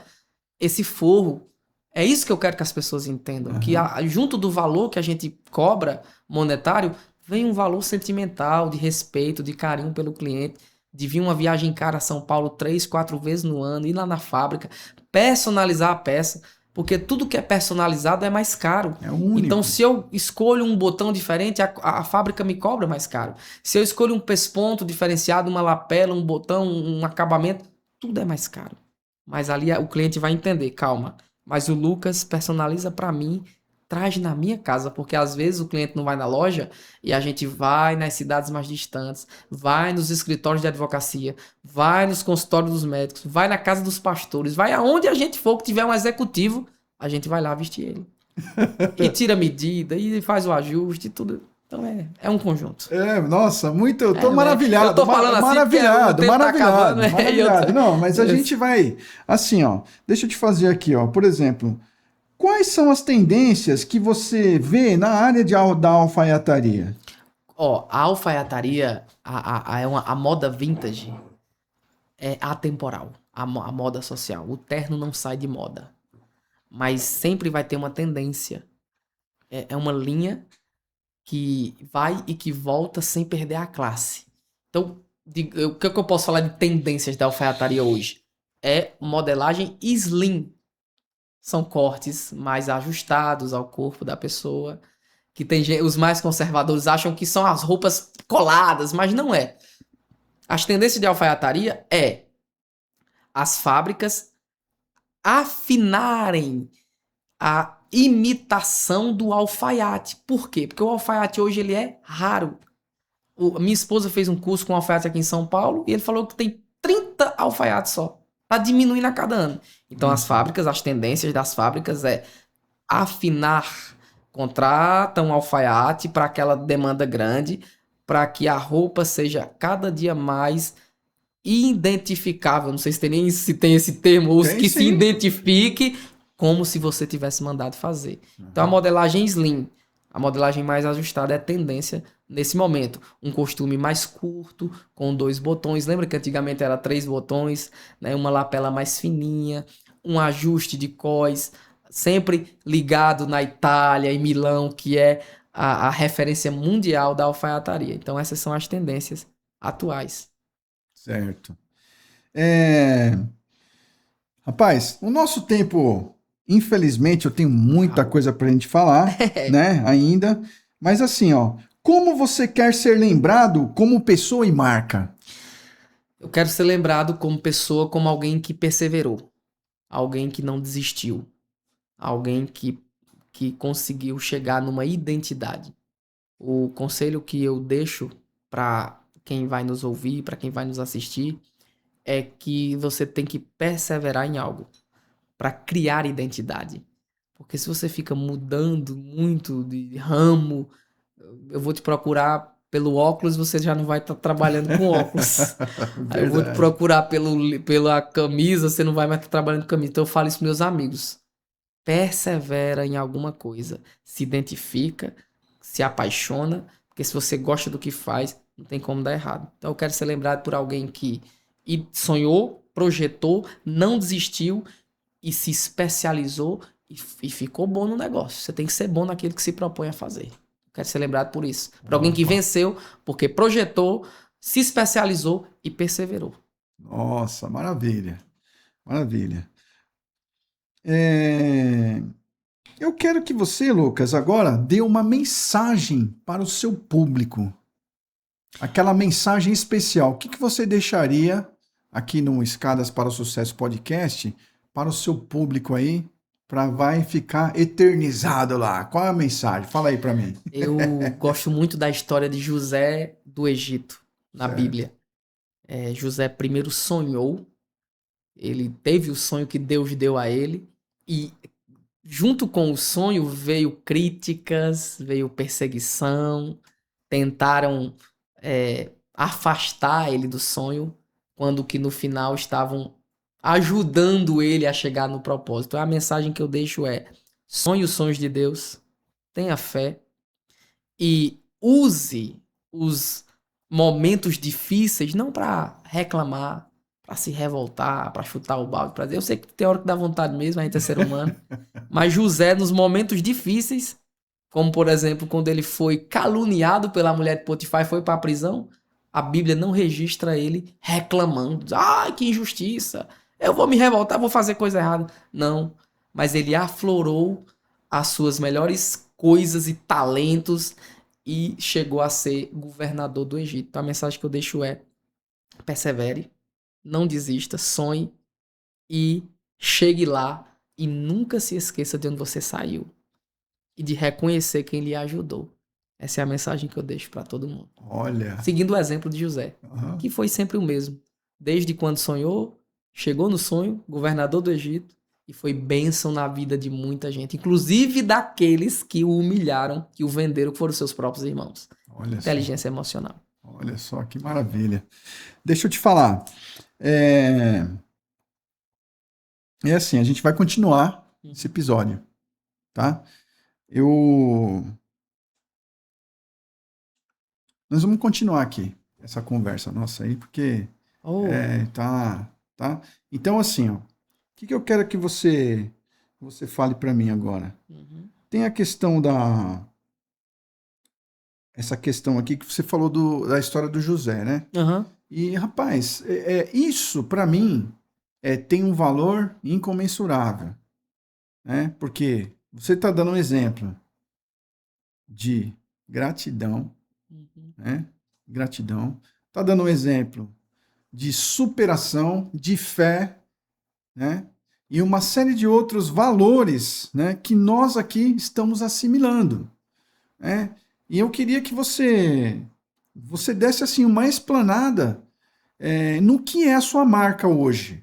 esse forro. É isso que eu quero que as pessoas entendam. Que uhum. junto do valor que a gente cobra monetário, vem um valor sentimental, de respeito, de carinho pelo cliente, de vir uma viagem cara a São Paulo 3, 4 vezes no ano, ir lá na fábrica, personalizar a peça, porque tudo que é personalizado é mais caro. É único. Então, se eu escolho um botão diferente, a fábrica me cobra mais caro. Se eu escolho um pesponto diferenciado, uma lapela, um botão, um acabamento, tudo é mais caro. Mas ali o cliente vai entender, calma. Mas o Lucas personaliza para mim, traz na minha casa, porque às vezes o cliente não vai na loja e a gente vai nas cidades mais distantes, vai nos escritórios de advocacia, vai nos consultórios dos médicos, vai na casa dos pastores, vai aonde a gente for que tiver um executivo, a gente vai lá vestir ele. E tira a medida, e faz o ajuste, e tudo. Então é um conjunto. Nossa, muito, eu tô Né? maravilhado, Eu tô falando assim porque o maravilhado, tempo tá maravilhado, acabando, né? maravilhado. Não, mas a Eu- gente vai, assim, ó, deixa eu te fazer aqui, ó, por exemplo, quais são as tendências que você vê na área da alfaiataria? Ó, a alfaiataria, a moda vintage é atemporal. A moda social. O terno não sai de moda. Mas sempre vai ter uma tendência. É uma linha que vai e que volta sem perder a classe. Então, o que eu posso falar de tendências da alfaiataria hoje? É modelagem slim. São cortes mais ajustados ao corpo da pessoa. Que tem os mais conservadores acham que são as roupas coladas, mas não é. As tendências de alfaiataria é as fábricas afinarem a imitação do alfaiate. Por quê? Porque o alfaiate hoje ele é raro. Minha esposa fez um curso com alfaiate aqui em São Paulo e ele falou que tem 30 alfaiates só. Tá diminuindo a cada ano. Então as fábricas, as tendências das fábricas é afinar, contratam um alfaiate para aquela demanda grande, para que a roupa seja cada dia mais identificável. Não sei se tem nem se tem esse termo, ou Tem que se sim. identifique como se você tivesse mandado fazer. Então a modelagem slim, a modelagem mais ajustada é tendência nesse momento. Um costume mais curto, com 2 botões. Lembra que antigamente era 3 botões, né? Uma lapela mais fininha, um ajuste de cós, sempre ligado na Itália e Milão, que é a referência mundial da alfaiataria. Então essas são as tendências atuais. Certo. É, Rapaz, o nosso tempo, infelizmente, eu tenho muita coisa pra gente falar, né, ainda, mas assim, ó, como você quer ser lembrado como pessoa e marca? Eu quero ser lembrado como pessoa, como alguém que perseverou, alguém que não desistiu, alguém que conseguiu chegar numa identidade. O conselho que eu deixo para quem vai nos ouvir, para quem vai nos assistir, é que você tem que perseverar em algo para criar identidade. Porque se você fica mudando muito de ramo, eu vou te procurar pelo óculos, você já não vai estar trabalhando com óculos. Aí eu vou te Verdade. procurar pela camisa, você não vai mais estar trabalhando com camisa. Então eu falo isso para meus amigos. Persevera em alguma coisa. Se identifica, se apaixona, porque se você gosta do que faz, não tem como dar errado. Então eu quero ser lembrado por alguém que sonhou, projetou, não desistiu e se especializou e ficou bom no negócio. Você tem que ser bom naquilo que se propõe a fazer. Quero ser lembrado por isso. Por alguém que Opa. venceu, porque projetou, se especializou e perseverou. Nossa, maravilha. Maravilha. É, Eu quero que você, Lucas, agora dê uma mensagem para o seu público. Aquela mensagem especial. O que você deixaria aqui no Escadas para o Sucesso podcast para o seu público aí, para vai ficar eternizado lá? Qual é a mensagem? Fala aí para mim. Eu gosto muito da história de José do Egito, na Certo. Bíblia. José primeiro sonhou, ele teve o sonho que Deus deu a ele, e junto com o sonho veio críticas, veio perseguição, tentaram afastar ele do sonho, quando que no final estavam ajudando ele a chegar no propósito. A mensagem que eu deixo é: sonhe os sonhos de Deus, tenha fé e use os momentos difíceis não para reclamar, para se revoltar, para chutar o balde, para dizer, eu sei que tem hora que dá vontade mesmo, a gente é ser humano, mas José nos momentos difíceis, como por exemplo, quando ele foi caluniado pela mulher de Potifar e foi para a prisão, a Bíblia não registra ele reclamando, ai, que injustiça, eu vou me revoltar, vou fazer coisa errada. Não, mas ele aflorou as suas melhores coisas e talentos e chegou a ser governador do Egito. Então a mensagem que eu deixo é: persevere, não desista, sonhe e chegue lá e nunca se esqueça de onde você saiu e de reconhecer quem lhe ajudou. Essa é a mensagem que eu deixo para todo mundo. Olha. Seguindo o exemplo de José, Aham. que foi sempre o mesmo. Desde quando sonhou, chegou no sonho, governador do Egito, e foi bênção na vida de muita gente, inclusive daqueles que o humilharam, que o venderam, que foram seus próprios irmãos. Olha só. Inteligência emocional. Olha só que maravilha. Deixa eu te falar. É, é assim, a gente vai continuar esse episódio, tá? Eu Nós vamos continuar aqui essa conversa nossa aí, porque Oh, tá. Então assim, ó, o que eu quero que você fale para mim agora? uhum, Tem a questão essa questão aqui que você falou da história do José, né? aham, E rapaz, isso para mim tem um valor incomensurável, né? Porque você está dando um exemplo de gratidão, uhum, né? Gratidão. Está dando um exemplo de superação, de fé, né? E uma série de outros valores, né, que nós aqui estamos assimilando, né? E eu queria que você desse assim uma explanada no que é a sua marca hoje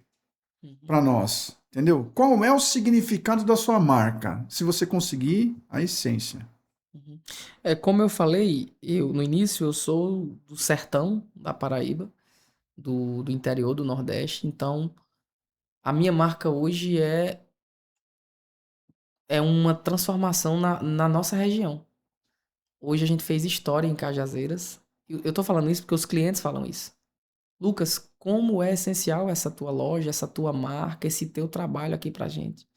uhum, para nós, entendeu? Qual é o significado da sua marca? Se você conseguir a essência. uhum. Como eu falei, no início eu sou do sertão da Paraíba, do interior do Nordeste, então a minha marca hoje é uma transformação na nossa região. Hoje a gente fez história em Cajazeiras. Eu tô falando isso porque os clientes falam isso. Lucas, como é essencial essa tua loja, essa tua marca, esse teu trabalho aqui pra gente.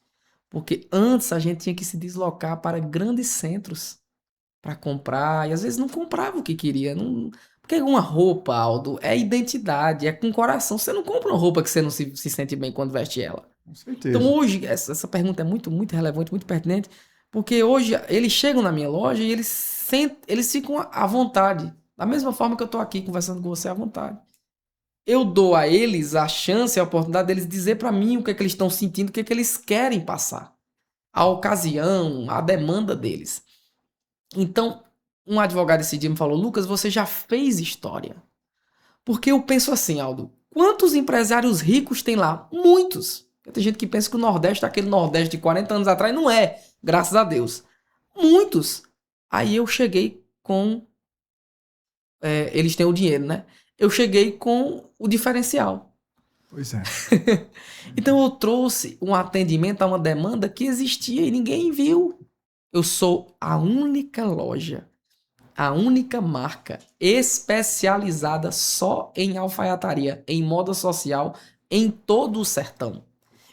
Porque antes a gente tinha que se deslocar para grandes centros para comprar, e às vezes não comprava o que queria. Não... Porque uma roupa, Aldo, é identidade, é com coração. Você não compra uma roupa que você não se sente bem quando veste ela. Com Então certeza. hoje, essa pergunta é muito, muito relevante, muito pertinente, porque hoje eles chegam na minha loja e eles ficam à vontade. Da mesma forma que eu estou aqui conversando com você à vontade. Eu dou a eles a chance, a oportunidade deles dizer para mim o que é que eles estão sentindo, o que é que eles querem passar. A ocasião, a demanda deles. Então, um advogado esse dia me falou: Lucas, você já fez história. Porque eu penso assim, Aldo, quantos empresários ricos tem lá? Muitos. Tem gente que pensa que o Nordeste é aquele Nordeste de 40 anos atrás. Não é, graças a Deus. Muitos. Aí eu cheguei com eles têm o dinheiro, né? Eu cheguei com o diferencial. Pois é. Então eu trouxe um atendimento a uma demanda que existia e ninguém viu. Eu sou a única loja, a única marca especializada só em alfaiataria, em moda social, em todo o sertão.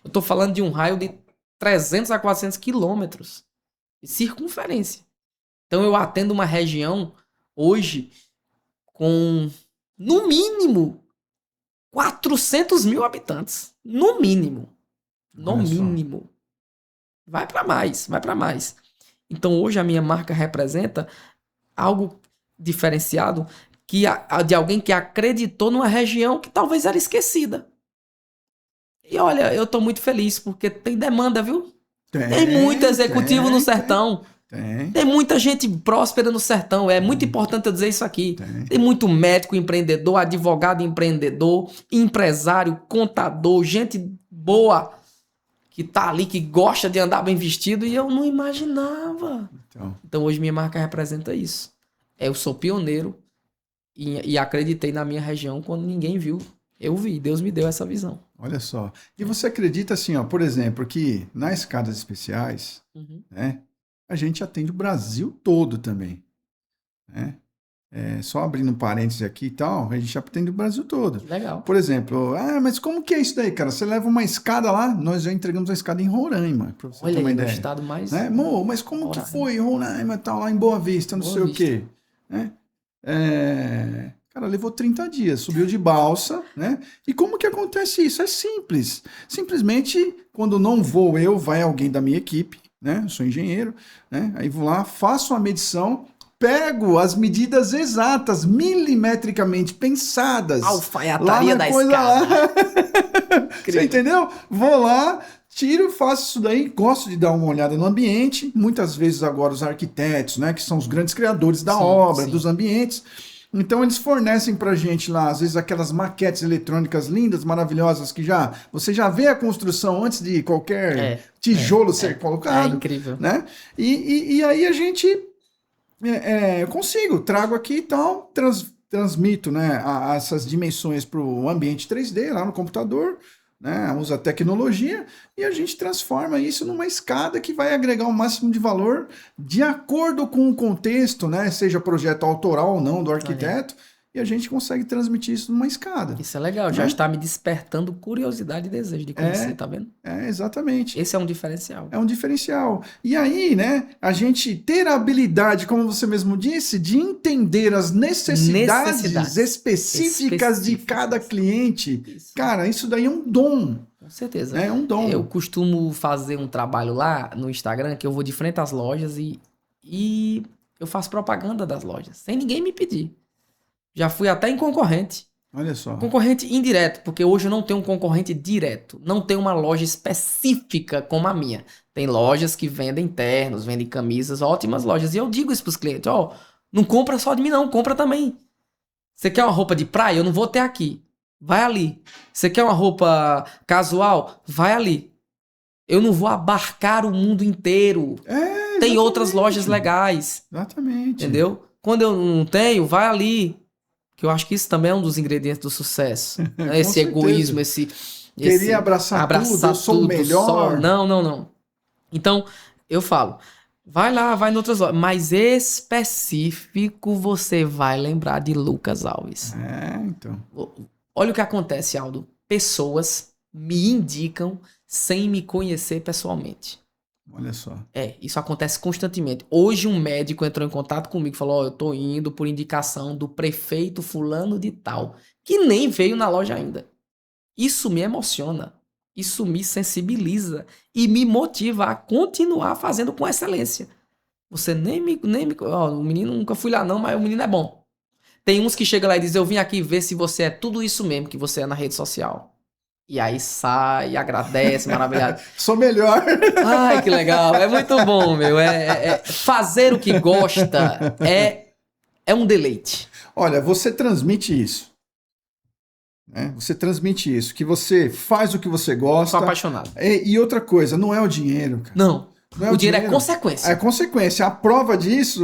Eu tô falando de um raio de 300 a 400 quilômetros de circunferência. Então eu atendo uma região hoje com, no mínimo, 400 mil habitantes. No mínimo. No Olha só. mínimo. Vai para mais, vai para mais. Então hoje a minha marca representa algo diferenciado de alguém que acreditou numa região que talvez era esquecida. E olha, eu tô muito feliz porque tem demanda, viu? Tem muito executivo no sertão. Tem muita gente próspera no sertão. É muito importante eu dizer isso aqui. Tem muito médico empreendedor, advogado empreendedor, empresário, contador, gente boa que tá ali, que gosta de andar bem vestido e eu não imaginava. Então hoje minha marca representa isso. Eu sou pioneiro e acreditei na minha região quando ninguém viu. Eu vi, Deus me deu essa visão. Olha só. E você acredita assim, ó, por exemplo, que nas escadas especiais, né, a gente atende o Brasil todo também, né? Só abrindo um parênteses aqui e tal, a gente atende o Brasil todo. Legal. Por exemplo, mas como que é isso daí, cara? Você leva uma escada lá, nós já entregamos a escada em Roraima, pra você ter uma ideia. Estado mais... Né? Mas como Roraima. que foi Roraima, tal, lá em Boa Vista, não sei o quê, né? Cara, levou 30 dias, subiu de balsa, né? E como que acontece isso? É simples. Simplesmente, quando não vou eu, vai alguém da minha equipe, né? Eu sou engenheiro, né? Aí vou lá, faço a medição, pego as medidas exatas, milimetricamente pensadas. Alfaiataria da coisa escada. Lá. Você entendeu? Vou lá, tiro, faço isso daí, gosto de dar uma olhada no ambiente. Muitas vezes agora os arquitetos, né? Que são os grandes criadores da obra, dos ambientes. Então eles fornecem pra gente lá, às vezes, aquelas maquetes eletrônicas lindas, maravilhosas, que você já vê a construção antes de qualquer tijolo ser colocado. É incrível. Né? E aí a gente eu consigo, trago aqui e tal, transmito, né, essas dimensões para o ambiente 3D lá no computador, né, usa tecnologia e a gente transforma isso numa escada que vai agregar o máximo de valor de acordo com o contexto, né, seja projeto autoral ou não do arquiteto, e a gente consegue transmitir isso numa escada. Isso é legal, já está me despertando curiosidade e desejo de conhecer, tá vendo? Exatamente. Esse é um diferencial. É um diferencial. E aí, né, a gente ter a habilidade, como você mesmo disse, de entender as necessidades específicas de cada cliente. Isso. Cara, isso daí é um dom. Com certeza. É um dom. Eu costumo fazer um trabalho lá no Instagram, que eu vou de frente às lojas e eu faço propaganda das lojas, sem ninguém me pedir. Já fui até em concorrente. Olha só. Concorrente indireto, porque hoje eu não tenho um concorrente direto. Não tenho uma loja específica como a minha. Tem lojas que vendem ternos, vendem camisas, ótimas lojas. E eu digo isso pros clientes, não compra só de mim não, compra também. Você quer uma roupa de praia? Eu não vou ter aqui. Vai ali. Você quer uma roupa casual? Vai ali. Eu não vou abarcar o mundo inteiro. Tem outras lojas legais. Exatamente. Entendeu? Quando eu não tenho, vai ali. Que eu acho que isso também é um dos ingredientes do sucesso. Né? Esse egoísmo, Querer abraçar tudo, eu sou o melhor. Não. Então, eu falo, vai lá, vai em outras lojas. Mas específico, você vai lembrar de Lucas Alves. Então. Olha o que acontece, Aldo. Pessoas me indicam sem me conhecer pessoalmente. Olha só. Isso acontece constantemente. Hoje um médico entrou em contato comigo e falou, eu tô indo por indicação do prefeito fulano de tal, que nem veio na loja ainda. Isso me emociona, isso me sensibiliza e me motiva a continuar fazendo com excelência. Você nem me o menino nunca fui lá não, mas o menino é bom. Tem uns que chegam lá e dizem, eu vim aqui ver se você é tudo isso mesmo que você é na rede social. E aí sai, agradece, maravilhado. Sou melhor. Ai, que legal. É muito bom, meu. Fazer o que gosta é um deleite. Olha, você transmite isso. Né? Você transmite isso. Que você faz o que você gosta. Sou apaixonado. E outra coisa, não é o dinheiro, cara. Não. Não é o dinheiro é dinheiro. consequência. É consequência. A prova disso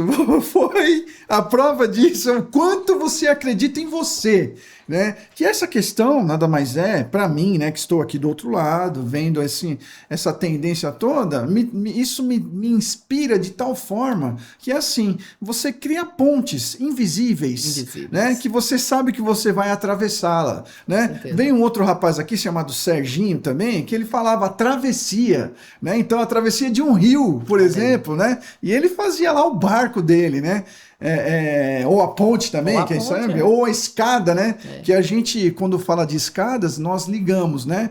é o quanto você acredita em você, né? Que essa questão nada mais é, para mim, né, que estou aqui do outro lado, vendo essa tendência toda, isso me inspira de tal forma que é assim, você cria pontes invisíveis, né? Que você sabe que você vai atravessá-la, né? Vem um outro rapaz aqui chamado Serginho também, que ele falava travessia, né? Então a travessia de um rio, por exemplo, né? E ele fazia lá o barco dele, né? Ou a ponte também, quem sabe? Ou a escada, né? Que a gente, quando fala de escadas, nós ligamos, né?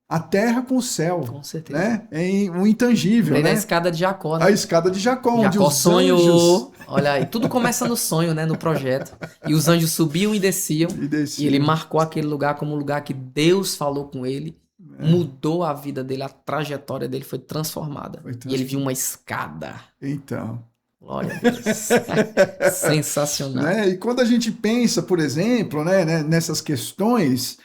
A terra com o céu. Com certeza. Né? É o intangível, né? A escada de Jacó, né? A escada de Jacó, onde Jacó os sonhou. anjos... Olha aí, tudo começa no sonho, né? No projeto. E os anjos subiam e desciam. E ele marcou aquele lugar como um lugar que Deus falou com ele. Mudou a vida dele, a trajetória dele foi transformada. E ele viu uma escada. Então... Glória a Deus. Sensacional. Né? E quando a gente pensa, por exemplo, né, nessas questões,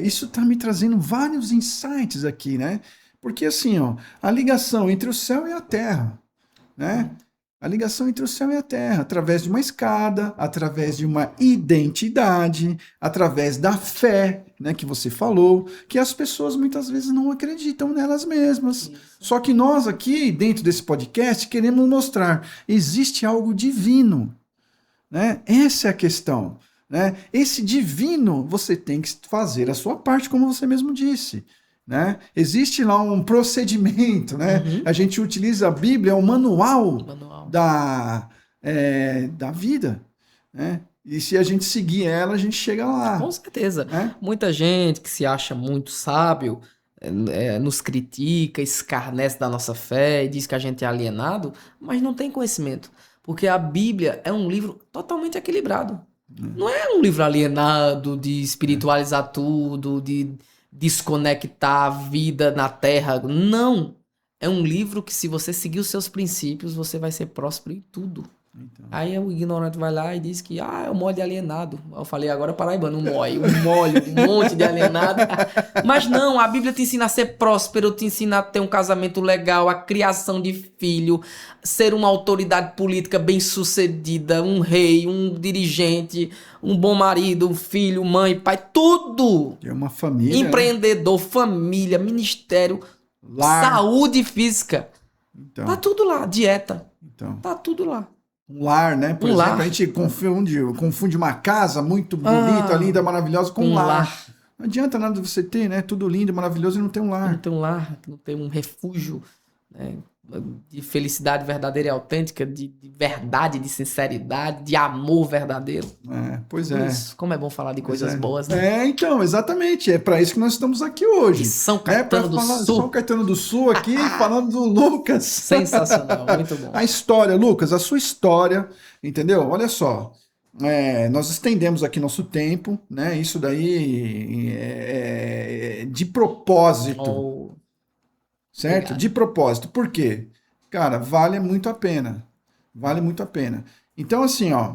isso está me trazendo vários insights aqui, né? Porque assim, ó, a ligação entre o céu e a terra, né? A ligação entre o céu e a terra, através de uma escada, através de uma identidade, através da fé, né, que você falou, que as pessoas muitas vezes não acreditam nelas mesmas. Isso. Só que nós aqui, dentro desse podcast, queremos mostrar, existe algo divino, né? Essa é a questão, né? Esse divino, você tem que fazer a sua parte, como você mesmo disse. Né? Existe lá um procedimento, né? Uhum. A gente utiliza a Bíblia, é um manual. Da vida, né? E se a gente seguir ela, a gente chega lá. Com certeza. Né? Muita gente que se acha muito sábio nos critica, escarnece da nossa fé e diz que a gente é alienado, mas não tem conhecimento. Porque a Bíblia é um livro totalmente equilibrado. Não é um livro alienado de espiritualizar tudo, de desconectar a vida na terra. Não. É um livro que, se você seguir os seus princípios, você vai ser próspero em tudo. Então. Aí o ignorante vai lá e diz que é um molho de alienado. Eu falei, agora paraibano, um monte de alienado. Mas não, a Bíblia te ensina a ser próspero, te ensina a ter um casamento legal, a criação de filho, ser uma autoridade política bem-sucedida, um rei, um dirigente, um bom marido, um filho, mãe, pai, tudo. É uma família. Empreendedor, família, ministério, lar. Saúde física. Então. Tá tudo lá, dieta. Então. Tá tudo lá. Um lar, né? Por exemplo, lar. A gente confunde uma casa muito bonita, linda, maravilhosa com um lar. Não adianta nada você ter, né? Tudo lindo, maravilhoso e não ter um lar. Não ter um lar, não ter um refúgio, né? De felicidade verdadeira e autêntica, de verdade, de sinceridade, de amor verdadeiro. Pois é. Isso. Como é bom falar de coisas boas, né? Então, exatamente. É para isso que nós estamos aqui hoje. E São Caetano do Sul. São Caetano do Sul aqui, falando do Lucas. Sensacional, muito bom. A história, Lucas, a sua história, entendeu? Olha só. Nós estendemos aqui nosso tempo, né? Isso daí é de propósito. Certo? Obrigado. De propósito. Por quê? Cara, vale muito a pena. Vale muito a pena. Então, assim, ó.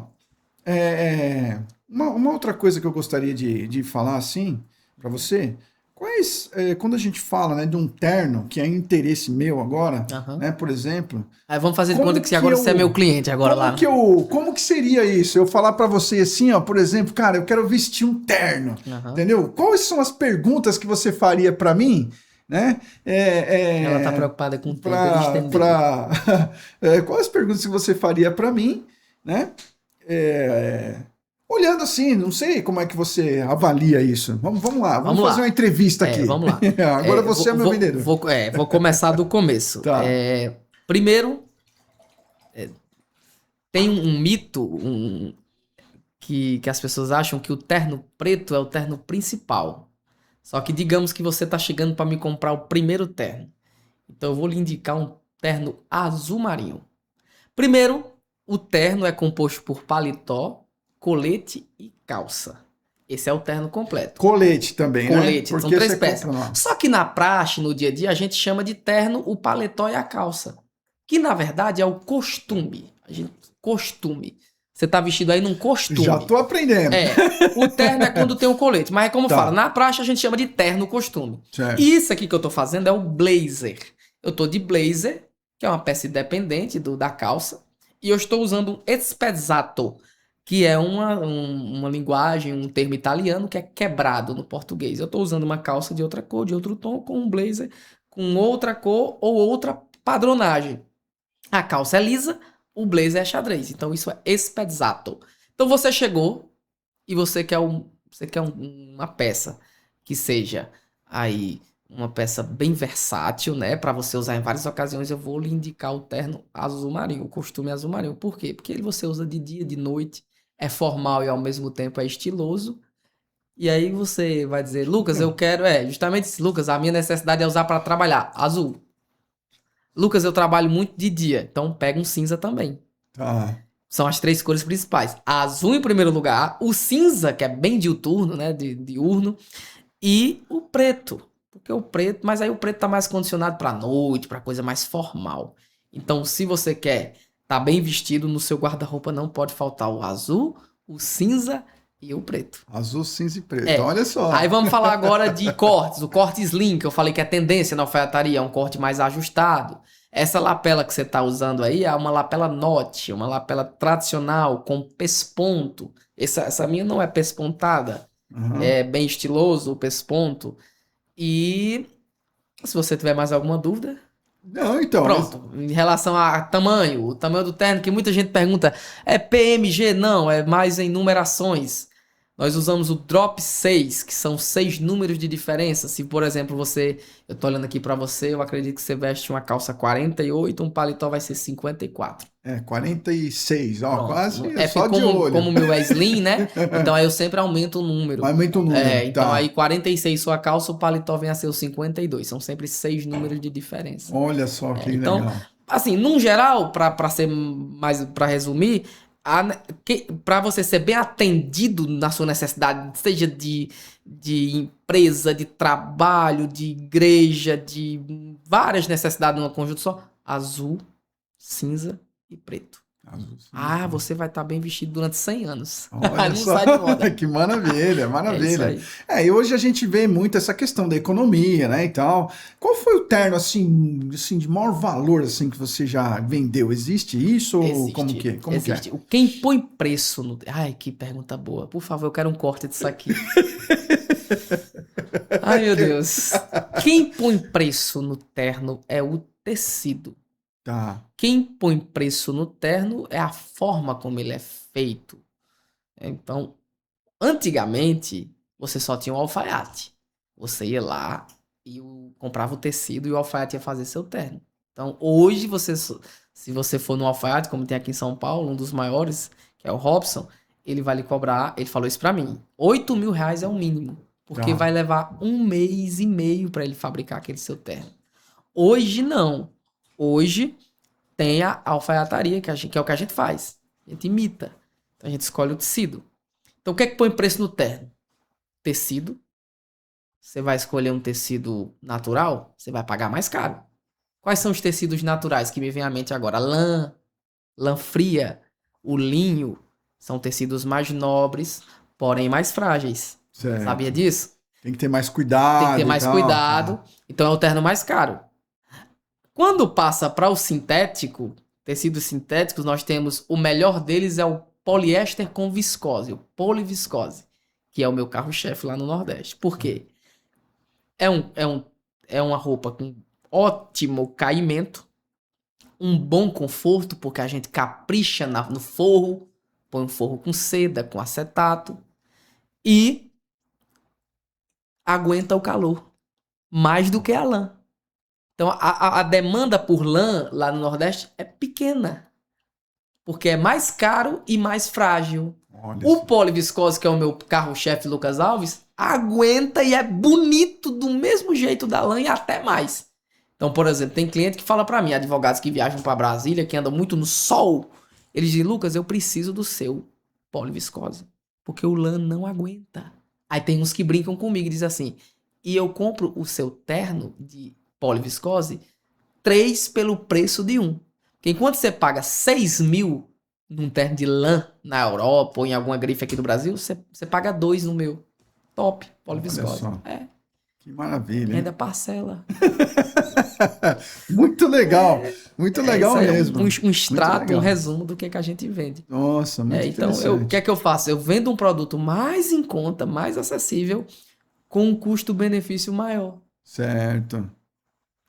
Uma outra coisa que eu gostaria de falar, assim, para você. Quando a gente fala, né, de um terno, que é interesse meu agora, né, por exemplo... Aí vamos fazer de conta que agora você é meu cliente agora lá. Como que seria isso? Eu falar para você assim, ó, por exemplo, cara, eu quero vestir um terno, entendeu? Quais são as perguntas que você faria para mim... Né? Ela tá preocupada com o tempo. Quais as perguntas que você faria para mim, né? Olhando assim, não sei como é que você avalia isso. Vamos lá, vamos fazer uma entrevista aqui. Vamos lá. Agora você é meu vendedor. Vou começar do começo. Tá. Primeiro, tem um mito que as pessoas acham que o terno preto é o terno principal. Só que digamos que você está chegando para me comprar o primeiro terno. Então eu vou lhe indicar um terno azul marinho. Primeiro, o terno é composto por paletó, colete e calça. Esse é o terno completo. Colete também, colete, né? São 3 peças. Só que na praxe, no dia a dia, a gente chama de terno o paletó e a calça. Que na verdade é o costume. Costume. Você tá vestido aí num costume. Já tô aprendendo. O terno é quando tem o colete. Mas é como fala, na praxe a gente chama de terno costume. Certo. Isso aqui que eu tô fazendo é o blazer. Eu tô de blazer, que é uma peça independente da calça, e eu estou usando um spezzato, que é uma linguagem, um termo italiano que é quebrado no português. Eu estou usando uma calça de outra cor, de outro tom, com um blazer com outra cor ou outra padronagem. A calça é lisa, o blazer é xadrez. Então isso é spezzato. Então você chegou e você quer uma peça que seja aí uma peça bem versátil, né, para você usar em várias ocasiões. Eu vou lhe indicar o terno azul marinho, o costume azul marinho. Por quê? Porque ele você usa de dia, de noite, é formal e ao mesmo tempo é estiloso. E aí você vai dizer, Lucas, eu quero, justamente isso, Lucas, a minha necessidade é usar para trabalhar, azul. Lucas, eu trabalho muito de dia, então pega um cinza também. Tá. São as 3 cores principais. Azul em primeiro lugar, o cinza, que é bem diuturno, né, diurno, e o preto. Porque o preto, mas aí o preto tá mais condicionado para noite, para coisa mais formal. Então, se você quer tá bem vestido, no seu guarda-roupa não pode faltar o azul, o cinza e o preto. Azul, cinza e preto. É. Olha só. Aí vamos falar agora de cortes. O corte slim, que eu falei que é tendência na alfaiataria, é um corte mais ajustado. Essa lapela que você está usando aí é uma lapela note, uma lapela tradicional com pesponto. Essa minha não é pespontada, Uhum. é bem estiloso o pesponto. E se você tiver mais alguma dúvida, Não, então. pronto. Em relação a tamanho, o tamanho do terno, que muita gente pergunta, é PMG? Não, é mais em numerações. Nós usamos o drop 6, que são 6 números de diferença. Se, por exemplo, eu tô olhando aqui pra você, eu acredito que você veste uma calça 48, um paletó vai ser 54. 46, ó, Pronto. quase É só porque de olho. como o meu é slim, né? Então aí eu sempre aumento o número. Mas aumenta o número. Então Tá. aí 46 sua calça, o paletó vem a ser o 52. São sempre 6 números de diferença. Olha só que Então, legal. assim, num geral, para ser mais, para resumir, para você ser bem atendido na sua necessidade, seja de empresa, de trabalho, de igreja, de várias necessidades num conjunto só, azul, cinza e preto. Azul, cinza, Ah, você vai estar bem vestido durante 100 anos. olha Não só. sai de moda. Que maravilha, É isso maravilha. aí. E hoje a gente vê muito essa questão da economia, né, e tal. Qual foi o terno, assim, de maior valor, assim, que você já vendeu? Existe isso ou como que é? Como Existe. Quem põe preço no... Ai, que pergunta boa. Por favor, eu quero um corte disso aqui. Ai, meu Deus. Quem põe preço no terno é o tecido. Tá. Quem põe preço no terno é a forma como ele é feito. Então, antigamente, você só tinha um alfaiate. Você ia lá e comprava o tecido e o alfaiate ia fazer seu terno. Então, hoje, se você for no alfaiate, como tem aqui em São Paulo, um dos maiores, que é o Robson, ele vai lhe cobrar, ele falou isso pra mim, R$ 8.000 é o mínimo. Porque Tá. vai levar 1 mês e meio para ele fabricar aquele seu terno. Hoje, não. Hoje, tem a alfaiataria, que é o que a gente faz. A gente imita. Então, a gente escolhe o tecido. Então, o que é que põe preço no terno? Tecido. Você vai escolher um tecido natural, você vai pagar mais caro. Quais são os tecidos naturais que me vem à mente agora? Lã fria, o linho, são tecidos mais nobres, porém mais frágeis. Certo. Sabia disso? Tem que ter mais cuidado. Tem que ter mais e tal. cuidado. Então é o terno mais caro. Quando passa para o sintético, tecidos sintéticos, nós temos o melhor deles é o poliéster com viscose, o poliviscose, que é o meu carro-chefe lá no Nordeste. Por quê? É uma roupa com ótimo caimento, um bom conforto, porque a gente capricha no forro, põe um forro com seda, com acetato, e aguenta o calor, mais do que a lã. Então, a demanda por lã lá no Nordeste é pequena, porque é mais caro e mais frágil. Olha O só. poliviscose, que é o meu carro-chefe Lucas Alves, aguenta e é bonito do mesmo jeito da lã e até mais. Então, por exemplo, tem cliente que fala pra mim, advogados que viajam pra Brasília, que andam muito no sol, eles dizem, Lucas, eu preciso do seu poliviscose, porque o lã não aguenta. Aí tem uns que brincam comigo e dizem assim, e eu compro o seu terno de poliviscose 3 pelo preço de 1. Porque enquanto você paga 6.000 num terno de lã na Europa ou em alguma grife aqui no Brasil, você paga 2 no meu. Top, poliviscose. Olha só. É. Que maravilha, hein? Ainda parcela. Muito legal. Muito legal Isso aí mesmo. um Muito extrato, um legal. resumo do que a gente vende. Nossa, muito Então, o interessante. que é que eu faço? Eu vendo um produto mais em conta, mais acessível, com um custo-benefício maior, Certo.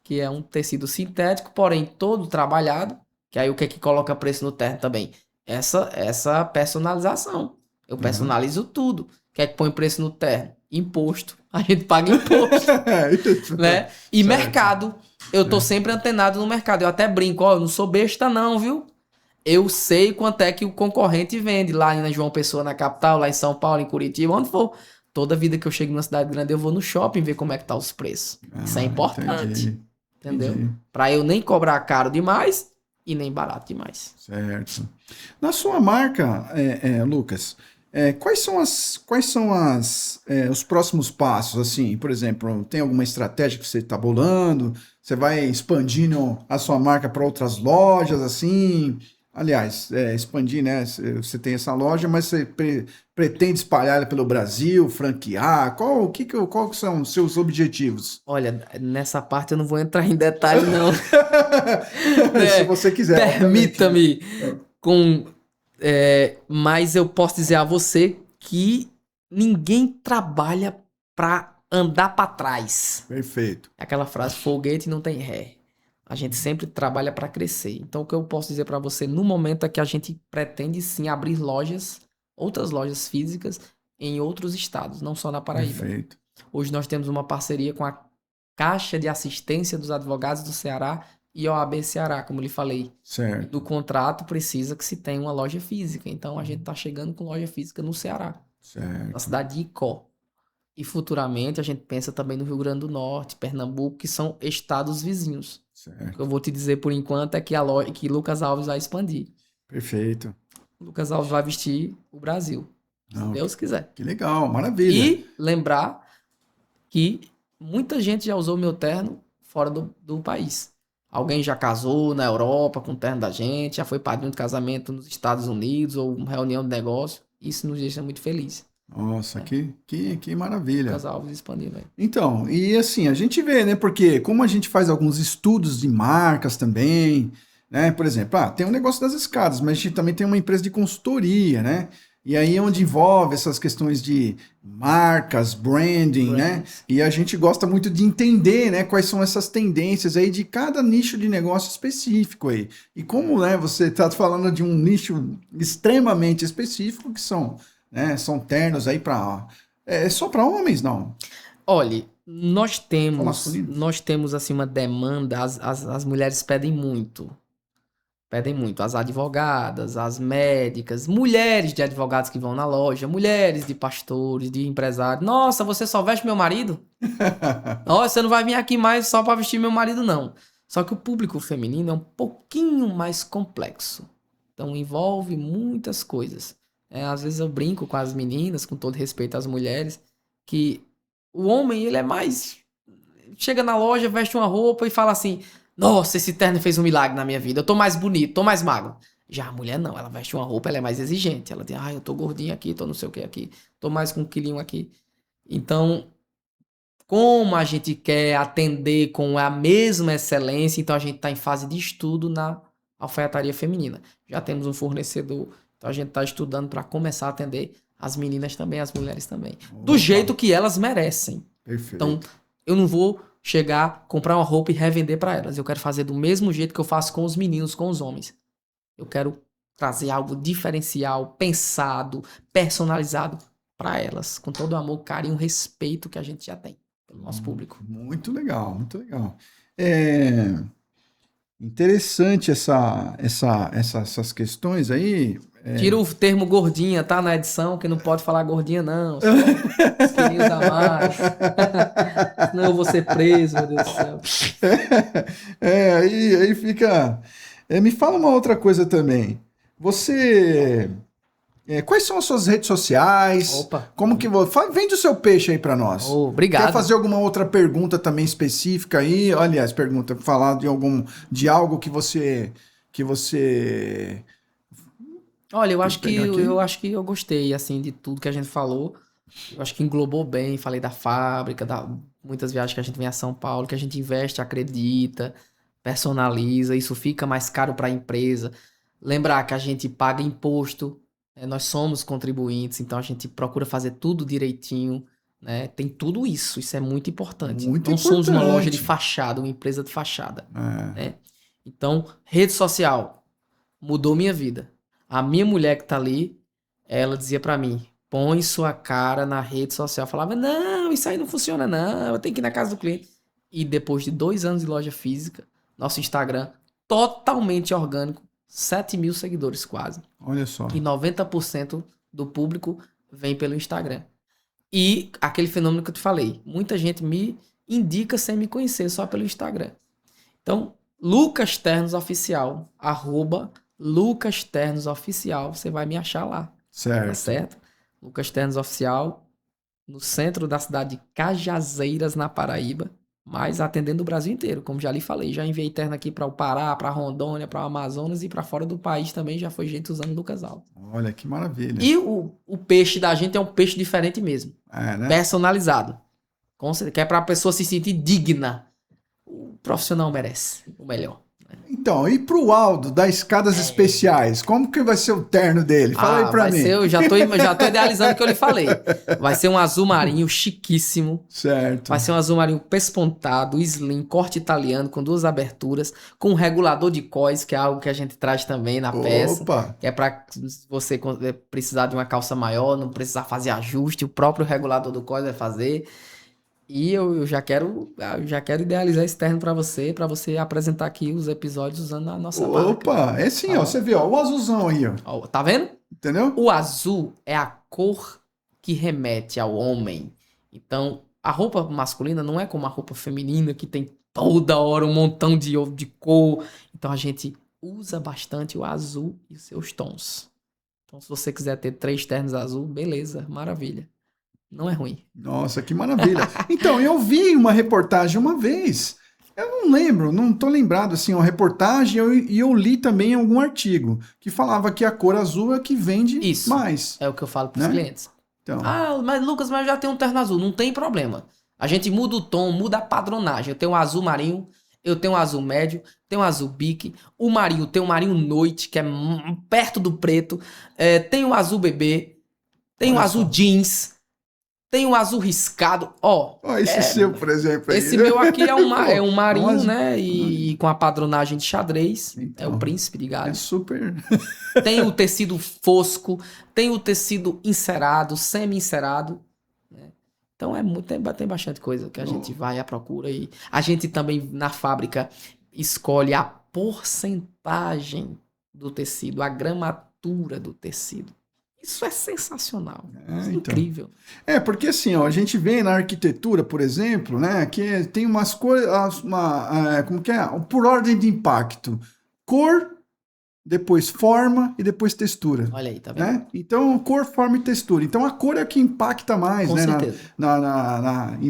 que é um tecido sintético, porém todo trabalhado, que aí o que é que coloca preço no terno também? Essa personalização. Eu Aham. personalizo tudo. O que é que põe preço no terno? Imposto. A gente paga imposto, Isso. né? E Certo. mercado. Eu tô sempre antenado no mercado. Eu até brinco, ó, eu não sou besta não, viu? Eu sei quanto é que o concorrente vende lá em João Pessoa, na capital, lá em São Paulo, em Curitiba, onde for. Toda vida que eu chego numa cidade grande, eu vou no shopping ver como é que tá os preços. Isso é importante, Entendi. entendeu? Entendi. Pra eu nem cobrar caro demais e nem barato demais. Certo. Na sua marca, Lucas, quais são os próximos passos? Assim, por exemplo, tem alguma estratégia que você está bolando? Você vai expandindo a sua marca para outras lojas, assim? Aliás, expandir, né? Você tem essa loja, mas você pretende espalhar ela pelo Brasil, franquear? Qual que são os seus objetivos? Olha, nessa parte eu não vou entrar em detalhe, não. Se Né? você quiser, obviamente, né? Permita-me, mas eu posso dizer a você que ninguém trabalha pra andar pra trás. Perfeito. Aquela frase, foguete não tem ré. A gente sempre trabalha para crescer. Então, o que eu posso dizer para você no momento é que a gente pretende sim abrir lojas, outras lojas físicas em outros estados, não só na Paraíba. Perfeito. Hoje nós temos uma parceria com a Caixa de Assistência dos Advogados do Ceará e a OAB Ceará, como lhe falei. E Certo. do contrato precisa que se tenha uma loja física. Então, a gente está chegando com loja física no Ceará, na Certo. cidade de Icó. E futuramente a gente pensa também no Rio Grande do Norte, Pernambuco, que são estados vizinhos. O que eu Certo. vou te dizer por enquanto é que que Lucas Alves vai expandir. Perfeito. Lucas Alves vai vestir o Brasil, se Não, Deus quiser. que legal, maravilha. E lembrar que muita gente já usou meu terno fora do país. Alguém já casou na Europa com o terno da gente, já foi padrinho de casamento nos Estados Unidos ou uma reunião de negócio. Isso nos deixa muito felizes. Nossa, que maravilha. Lucas Alves expandindo aí. Então, e assim, a gente vê, né? Porque como a gente faz alguns estudos de marcas também, né? Por exemplo, tem um negócio das escadas, mas a gente também tem uma empresa de consultoria, né? E aí é onde envolve essas questões de marcas, branding, né? Brands. E a gente gosta muito de entender, né, quais são essas tendências aí de cada nicho de negócio específico aí. E como, né, você está falando de um nicho extremamente específico que são, né, são ternos aí para só para homens, não? Olhe, Só masculinos? nós temos assim uma demanda, as mulheres pedem muito, as advogadas, as médicas, mulheres de advogados que vão na loja, mulheres de pastores, de empresários. Nossa, você só veste meu marido? Nossa, você não vai vir aqui mais só para vestir meu marido, não. Só que o público feminino é um pouquinho mais complexo. Então envolve muitas coisas. Às vezes eu brinco com as meninas, com todo respeito às mulheres, que o homem, ele é mais. Chega na loja, veste uma roupa e fala assim: Nossa, esse terno fez um milagre na minha vida. Eu tô mais bonito, tô mais magro. Já a mulher não, ela veste uma roupa, ela é mais exigente. Ela diz: eu tô gordinha aqui, tô não sei o que aqui, tô mais com um quilinho aqui. Então, como a gente quer atender com a mesma excelência, então a gente tá em fase de estudo na alfaiataria feminina. Já temos um fornecedor, então a gente tá estudando para começar a atender as meninas também, as mulheres também. Do Opa, jeito que elas merecem. Então, perfeito. eu não vou chegar, comprar uma roupa e revender para elas. Eu quero fazer do mesmo jeito que eu faço com os meninos, com os homens. Eu quero trazer algo diferencial, pensado, personalizado para elas, com todo o amor, carinho, respeito que a gente já tem pelo nosso público. Muito legal, muito legal. É interessante essas questões aí. Tira o termo gordinha, tá? Na edição, que não pode falar gordinha, não. Só os quilinhos a mais. Senão eu vou ser preso, meu Deus do céu. Aí fica. Me fala uma outra coisa também. Você. Quais são as suas redes sociais? Opa. Como que você. Vende o seu peixe aí para nós. Oh, Quer obrigado. fazer alguma outra pergunta também específica aí? Aliás, pergunta, falar de algo que você. Olha, Deixa eu pegar aqui. eu acho que eu gostei, assim, de tudo que a gente falou. Eu acho que englobou bem. Falei da fábrica, muitas viagens que a gente vem a São Paulo, que a gente investe, acredita, personaliza, isso fica mais caro para a empresa. Lembrar que a gente paga imposto, nós somos contribuintes, então a gente procura fazer tudo direitinho, né? Tem tudo isso é muito importante. Muito Não somos uma importante. loja de fachada, uma empresa de fachada, É. né? Então, rede social mudou minha vida. A minha mulher que tá ali, ela dizia pra mim, põe sua cara na rede social. Eu falava, não, isso aí não funciona não, eu tenho que ir na casa do cliente. E depois de 2 anos de loja física, nosso Instagram totalmente orgânico, 7.000 seguidores quase. Olha só. E 90% do público vem pelo Instagram. E aquele fenômeno que eu te falei, muita gente me indica sem me conhecer, só pelo Instagram. Então, Lucas Ternos Oficial, @Lucas Ternos Oficial, você vai me achar lá, tá Certo. certo? Lucas Ternos Oficial, no centro da cidade de Cajazeiras, na Paraíba, mas atendendo o Brasil inteiro, como já lhe falei. Já enviei terno aqui para o Pará, para Rondônia, para o Amazonas e para fora do país também já foi gente usando Lucas Alves. Olha que maravilha. E o peixe da gente é um peixe diferente mesmo, né? personalizado, que é para a pessoa se sentir digna. O profissional merece o melhor. Então, e pro Aldo, das escadas especiais, como que vai ser o terno dele? Fala aí pra mim. Eu já tô idealizando o que eu lhe falei. Vai ser um azul marinho chiquíssimo. Certo. Vai ser um azul marinho pespontado, slim, corte italiano, com 2 aberturas, com um regulador de cós, que é algo que a gente traz também na peça. Opa! Que é para você precisar de uma calça maior, não precisar fazer ajuste, o próprio regulador do cós vai fazer. E eu já quero idealizar esse terno para você apresentar aqui os episódios usando a nossa marca. Opa, é sim, ó, você vê, ó, o azulzão aí, ó. Ó, tá vendo? Entendeu? O azul é a cor que remete ao homem. Então, a roupa masculina não é como a roupa feminina, que tem toda hora um montão de cor. Então, a gente usa bastante o azul e os seus tons. Então, se você quiser ter 3 ternos azul, beleza, maravilha. Não é ruim. Nossa, que maravilha. Então, eu vi uma reportagem uma vez. Eu não lembro, não tô lembrado assim, uma reportagem e eu li também algum artigo que falava que a cor azul é que vende Isso. mais. É o que eu falo pros né? clientes. Então, Mas Lucas, mas eu já tenho um terno azul. Não tem problema. A gente muda o tom, muda a padronagem. Eu tenho um azul marinho, eu tenho um azul médio, tenho um azul bique. O marinho, tem um marinho noite, que é perto do preto. Tem um azul bebê, tem um azul jeans. Tem um azul riscado, ó. Esse seu, por exemplo. Aí, esse meu aqui é um marinho, azul. né? E com a padronagem de xadrez. Então, é o príncipe de Gales. É super. Tem o tecido fosco, tem o tecido encerado, semi-encerado. Né? Então tem bastante coisa que a gente vai à procura. E a gente também, na fábrica, escolhe a porcentagem do tecido, a gramatura do tecido. Isso é sensacional. Isso é incrível. Porque assim, ó, a gente vê na arquitetura, por exemplo, né, que tem umas cores, como que é? Por ordem de impacto. Cor, depois forma e depois textura. Olha aí, tá vendo? Né? Então, cor, forma e textura. Então, a cor é que impacta mais, Com né, certeza.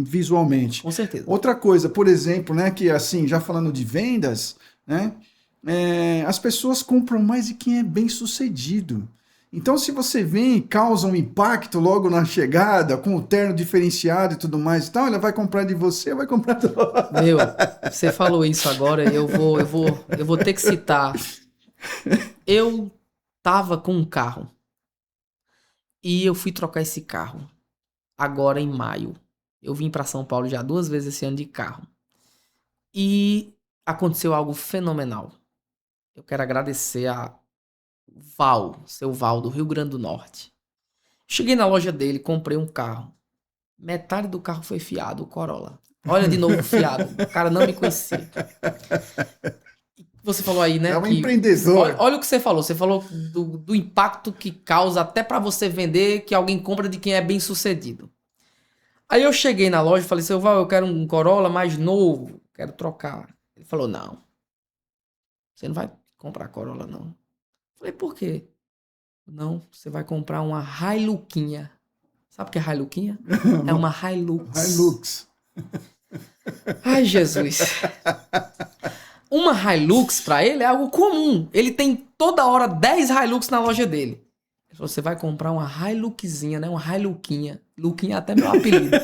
visualmente. Com certeza. Outra coisa, por exemplo, né, que assim, já falando de vendas, né, as pessoas compram mais de quem é bem sucedido. Então, se você vem e causa um impacto logo na chegada, com o terno diferenciado e tudo mais e tal, ela vai comprar de você, vai comprar do... Meu, você falou isso agora, eu vou ter que citar. Eu tava com um carro e eu fui trocar esse carro agora em maio. Eu vim para São Paulo já 2 vezes esse ano de carro. E aconteceu algo fenomenal. Eu quero agradecer a seu Val, do Rio Grande do Norte. Cheguei na loja dele, comprei um carro. Metade do carro foi fiado, o Corolla. Olha de novo fiado. O cara não me conhecia. Você falou aí, né? É um empreendedor. Olha o que você falou. Você falou do impacto que causa até para você vender, que alguém compra de quem é bem sucedido. Aí eu cheguei na loja e falei, seu Val, eu quero um Corolla mais novo. Quero trocar. Ele falou, não. Você não vai comprar Corolla, não. Falei, por quê? Não, você vai comprar uma Hiluxinha. Sabe o que é Hiluxinha? É uma Hilux. Hilux. Ai, Jesus. Uma Hilux pra ele é algo comum. Ele tem toda hora 10 Hilux na loja dele. Ele falou, você vai comprar uma Hiluxinha, né? Uma Hiluxinha. Luquinha é até meu apelido.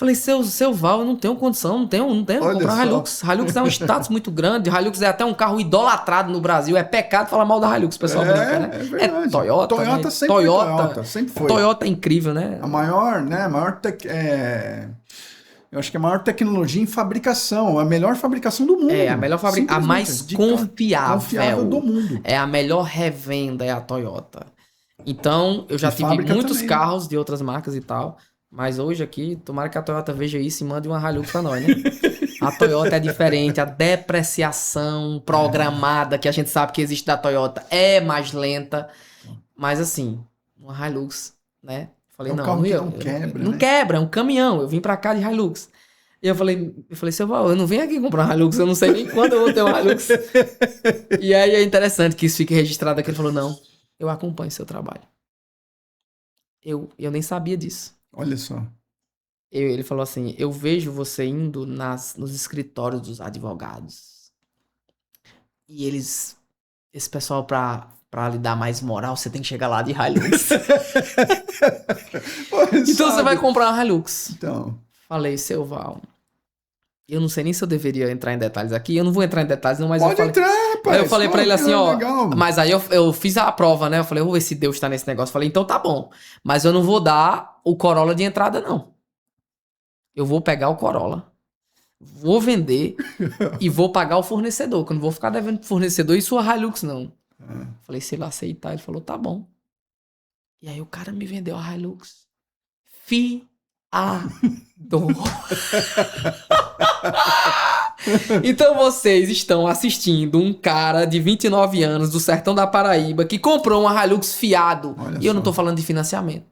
Falei, seu Val, eu não tenho condição, não tenho Olha comprar só. Hilux. Hilux é um status muito grande, Hilux é até um carro idolatrado no Brasil, é pecado falar mal da Hilux, o pessoal brinca, né? É verdade. É Toyota, Toyota né? sempre foi Toyota, sempre foi. Toyota é incrível, né? A maior, né? Eu acho que a maior tecnologia em fabricação, a melhor fabricação do mundo. É, a melhor fabricação, a mais confiável do mundo. É a melhor revenda, é a Toyota. Então, eu já E tive fábrica muitos também. carros de outras marcas e tal, mas hoje aqui, tomara que a Toyota veja isso e mande uma Hilux pra nós, né? A Toyota é diferente, a depreciação programada que a gente sabe que existe da Toyota é mais lenta, mas assim, uma Hilux, né? Falei, É um não, carro que eu, não quebra, não né? quebra, é um caminhão. Eu vim pra cá de Hilux. E eu falei, seu Val, eu não venho aqui comprar uma Hilux, eu não sei nem quando eu vou ter uma Hilux. E aí é interessante que isso fique registrado aqui. Ele falou, não, eu acompanho seu trabalho. Eu nem sabia disso. Olha só. Ele falou assim, eu vejo você indo nos escritórios dos advogados. E esse pessoal pra lhe dar mais moral, você tem que chegar lá de Hilux. Então você vai comprar uma Hilux. Então, Falei, seu Val, eu não sei nem se eu deveria entrar em detalhes aqui. Eu não vou entrar em detalhes não, mas pode eu falei... entrar, rapaz. Aí eu falei pra ele assim, ó... Legal. Mas aí eu fiz a prova, né? Eu falei, vou ver se Deus tá nesse negócio. Eu falei, então tá bom. Mas eu não vou dar o Corolla de entrada, não. Eu vou pegar o Corolla, vou vender e vou pagar o fornecedor. Que eu não vou ficar devendo pro fornecedor e sua Hilux, não. Falei, se ele aceitar. Ele falou, tá bom. E aí o cara me vendeu a Hilux. Então vocês estão assistindo um cara de 29 anos do sertão da Paraíba que comprou uma Hilux fiado. Olha E eu não só. tô falando de financiamento.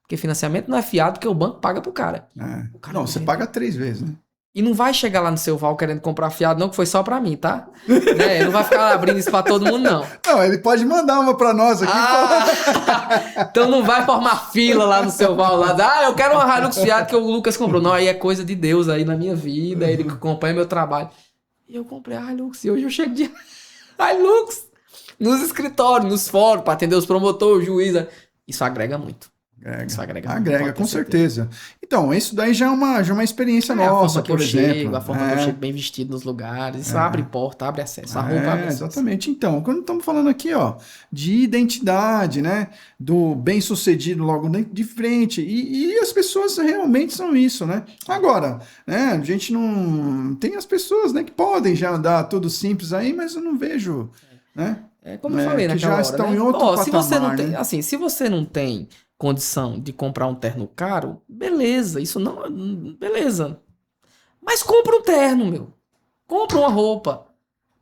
Porque financiamento não é fiado porque o banco paga pro cara. O cara Não, me você vendeu. paga 3 vezes, né? E não vai chegar lá no seu Val querendo comprar fiado, não, que foi só pra mim, tá? Né? Ele não vai ficar abrindo isso pra todo mundo, não. Não, ele pode mandar uma pra nós aqui. Então não vai formar fila lá no seu Val lá. Eu quero uma Hilux fiado que o Lucas comprou. Não, aí é coisa de Deus aí na minha vida, ele que acompanha meu trabalho. E eu comprei a Hilux e hoje eu chego de Hilux nos escritórios, nos fóruns, pra atender os promotores, o juiz. Isso agrega muito. Isso agrega muito, pode ter com certeza. Então, isso daí já é uma experiência nossa, a forma que por eu exemplo. chego, a forma que eu chego bem vestido nos lugares. Isso abre porta, abre acesso. A roupa abre acesso. Exatamente. Então, quando estamos falando aqui, ó, de identidade, né? Do bem-sucedido logo de frente. E as pessoas realmente são isso, né? Agora, né? A gente não... Tem as pessoas, né, que podem já andar tudo simples aí, mas eu não vejo, né? É como eu falei que naquela já hora, estão né? em outro patamar, se você não tem, né? assim, se você não tem condição de comprar um terno caro, beleza, isso não, beleza. Mas compra um terno, meu. Compra uma roupa.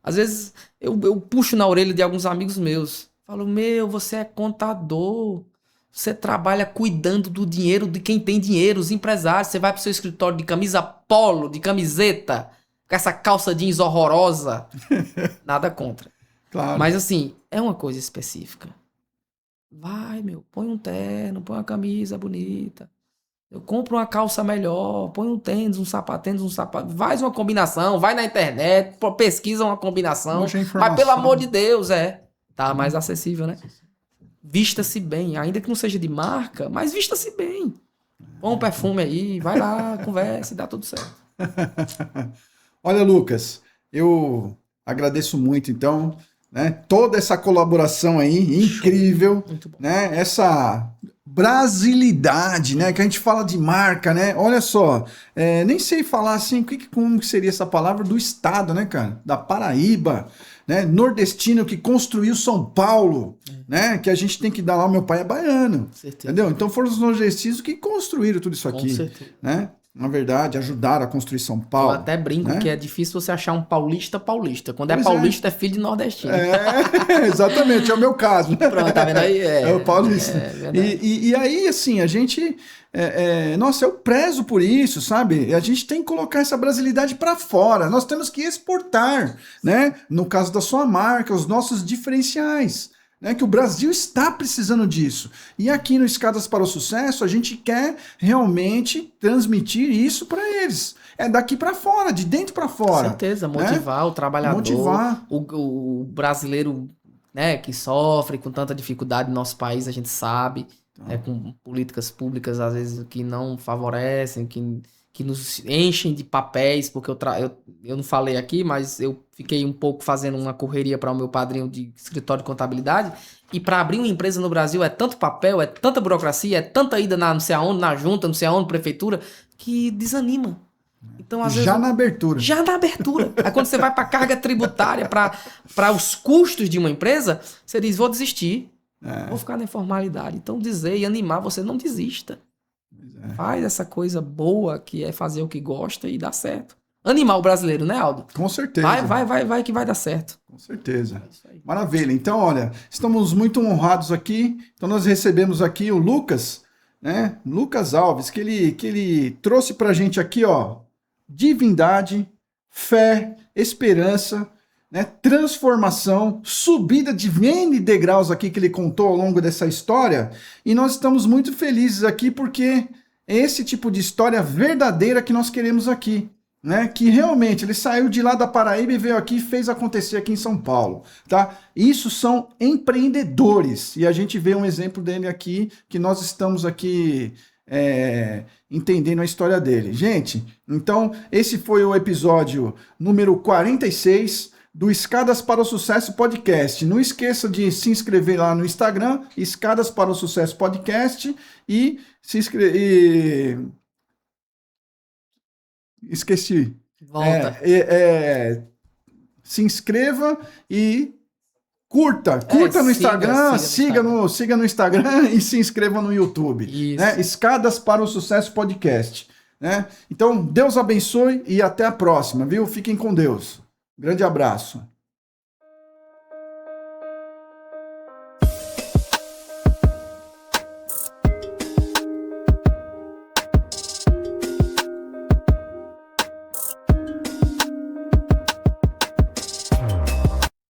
Às vezes eu puxo na orelha de alguns amigos meus. Falo, você é contador. Você trabalha cuidando do dinheiro de quem tem dinheiro, os empresários. Você vai pro seu escritório de camisa polo, de camiseta, com essa calça jeans horrorosa. Nada contra. Claro. Mas assim, é uma coisa específica. Vai, põe um terno, põe uma camisa bonita. Eu compro uma calça melhor, põe um tênis, um sapato, faz uma combinação, vai na internet, pesquisa uma combinação. Mas pelo amor de Deus, tá mais acessível, né? Vista-se bem, ainda que não seja de marca, mas vista-se bem. Põe um perfume aí, vai lá, conversa e dá tudo certo. Olha, Lucas, eu agradeço muito, então, né, toda essa colaboração aí, incrível, né, essa brasilidade, né, que a gente fala de marca, né, olha só, nem sei falar assim, como que seria essa palavra do estado, né, cara, da Paraíba, né, nordestino que construiu São Paulo, né, que a gente tem que dar lá, meu pai é baiano, entendeu? Então foram os nordestinos que construíram tudo isso aqui, né? Na verdade, ajudaram a construir São Paulo. Eu até brinco, né, que é difícil você achar um paulista. Quando Pois é paulista, é filho de nordestino. Exatamente, é o meu caso. Pronto, tá vendo aí? É o paulista. E aí, assim, a gente... nossa, eu prezo por isso, sabe? A gente tem que colocar essa brasilidade para fora. Nós temos que exportar, né? No caso da sua marca, os nossos diferenciais. Né, que o Brasil está precisando disso. E aqui no Escadas para o Sucesso, a gente quer realmente transmitir isso para eles. É daqui para fora, de dentro para fora. Com certeza, motivar, né? O trabalhador, o brasileiro, né, que sofre com tanta dificuldade no nosso país, a gente sabe. com políticas públicas, às vezes, que não favorecem, que nos enchem de papéis, porque eu não falei aqui, mas eu fiquei um pouco fazendo uma correria para o meu padrinho de escritório de contabilidade, e para abrir uma empresa no Brasil é tanto papel, é tanta burocracia, é tanta ida na não sei aonde, na junta, não sei aonde, prefeitura, que desanima. Então, às vezes, Já na abertura. Já na abertura. Aí quando você vai para a carga tributária, para os custos de uma empresa, você diz, vou desistir, vou ficar na informalidade. Então, dizer e animar, você não desista. Faz essa coisa boa que é fazer o que gosta e dá certo. Animar o brasileiro, né, Aldo? Com certeza. Vai que vai dar certo. Com certeza. É isso aí. Maravilha. Então, olha, estamos muito honrados aqui. Então, nós recebemos aqui o Lucas, né? Lucas Alves, que ele trouxe pra gente aqui, ó, divindade, fé, esperança, né? Transformação, subida de N degraus aqui que ele contou ao longo dessa história. E nós estamos muito felizes aqui porque é esse tipo de história verdadeira que nós queremos aqui. Né, que realmente ele saiu de lá da Paraíba e veio aqui e fez acontecer aqui em São Paulo, tá? Isso são empreendedores, e a gente vê um exemplo dele aqui, que nós estamos aqui entendendo a história dele. Gente, então esse foi o episódio número 46 do Escadas para o Sucesso Podcast. Não esqueça de se inscrever lá no Instagram, Escadas para o Sucesso Podcast, e se inscrever... Esqueci. Volta. Se inscreva e curta no Instagram, siga no Instagram e se inscreva no YouTube. Né? Escadas para o Sucesso Podcast. Né? Então, Deus abençoe e até a próxima, viu? Fiquem com Deus. Grande abraço.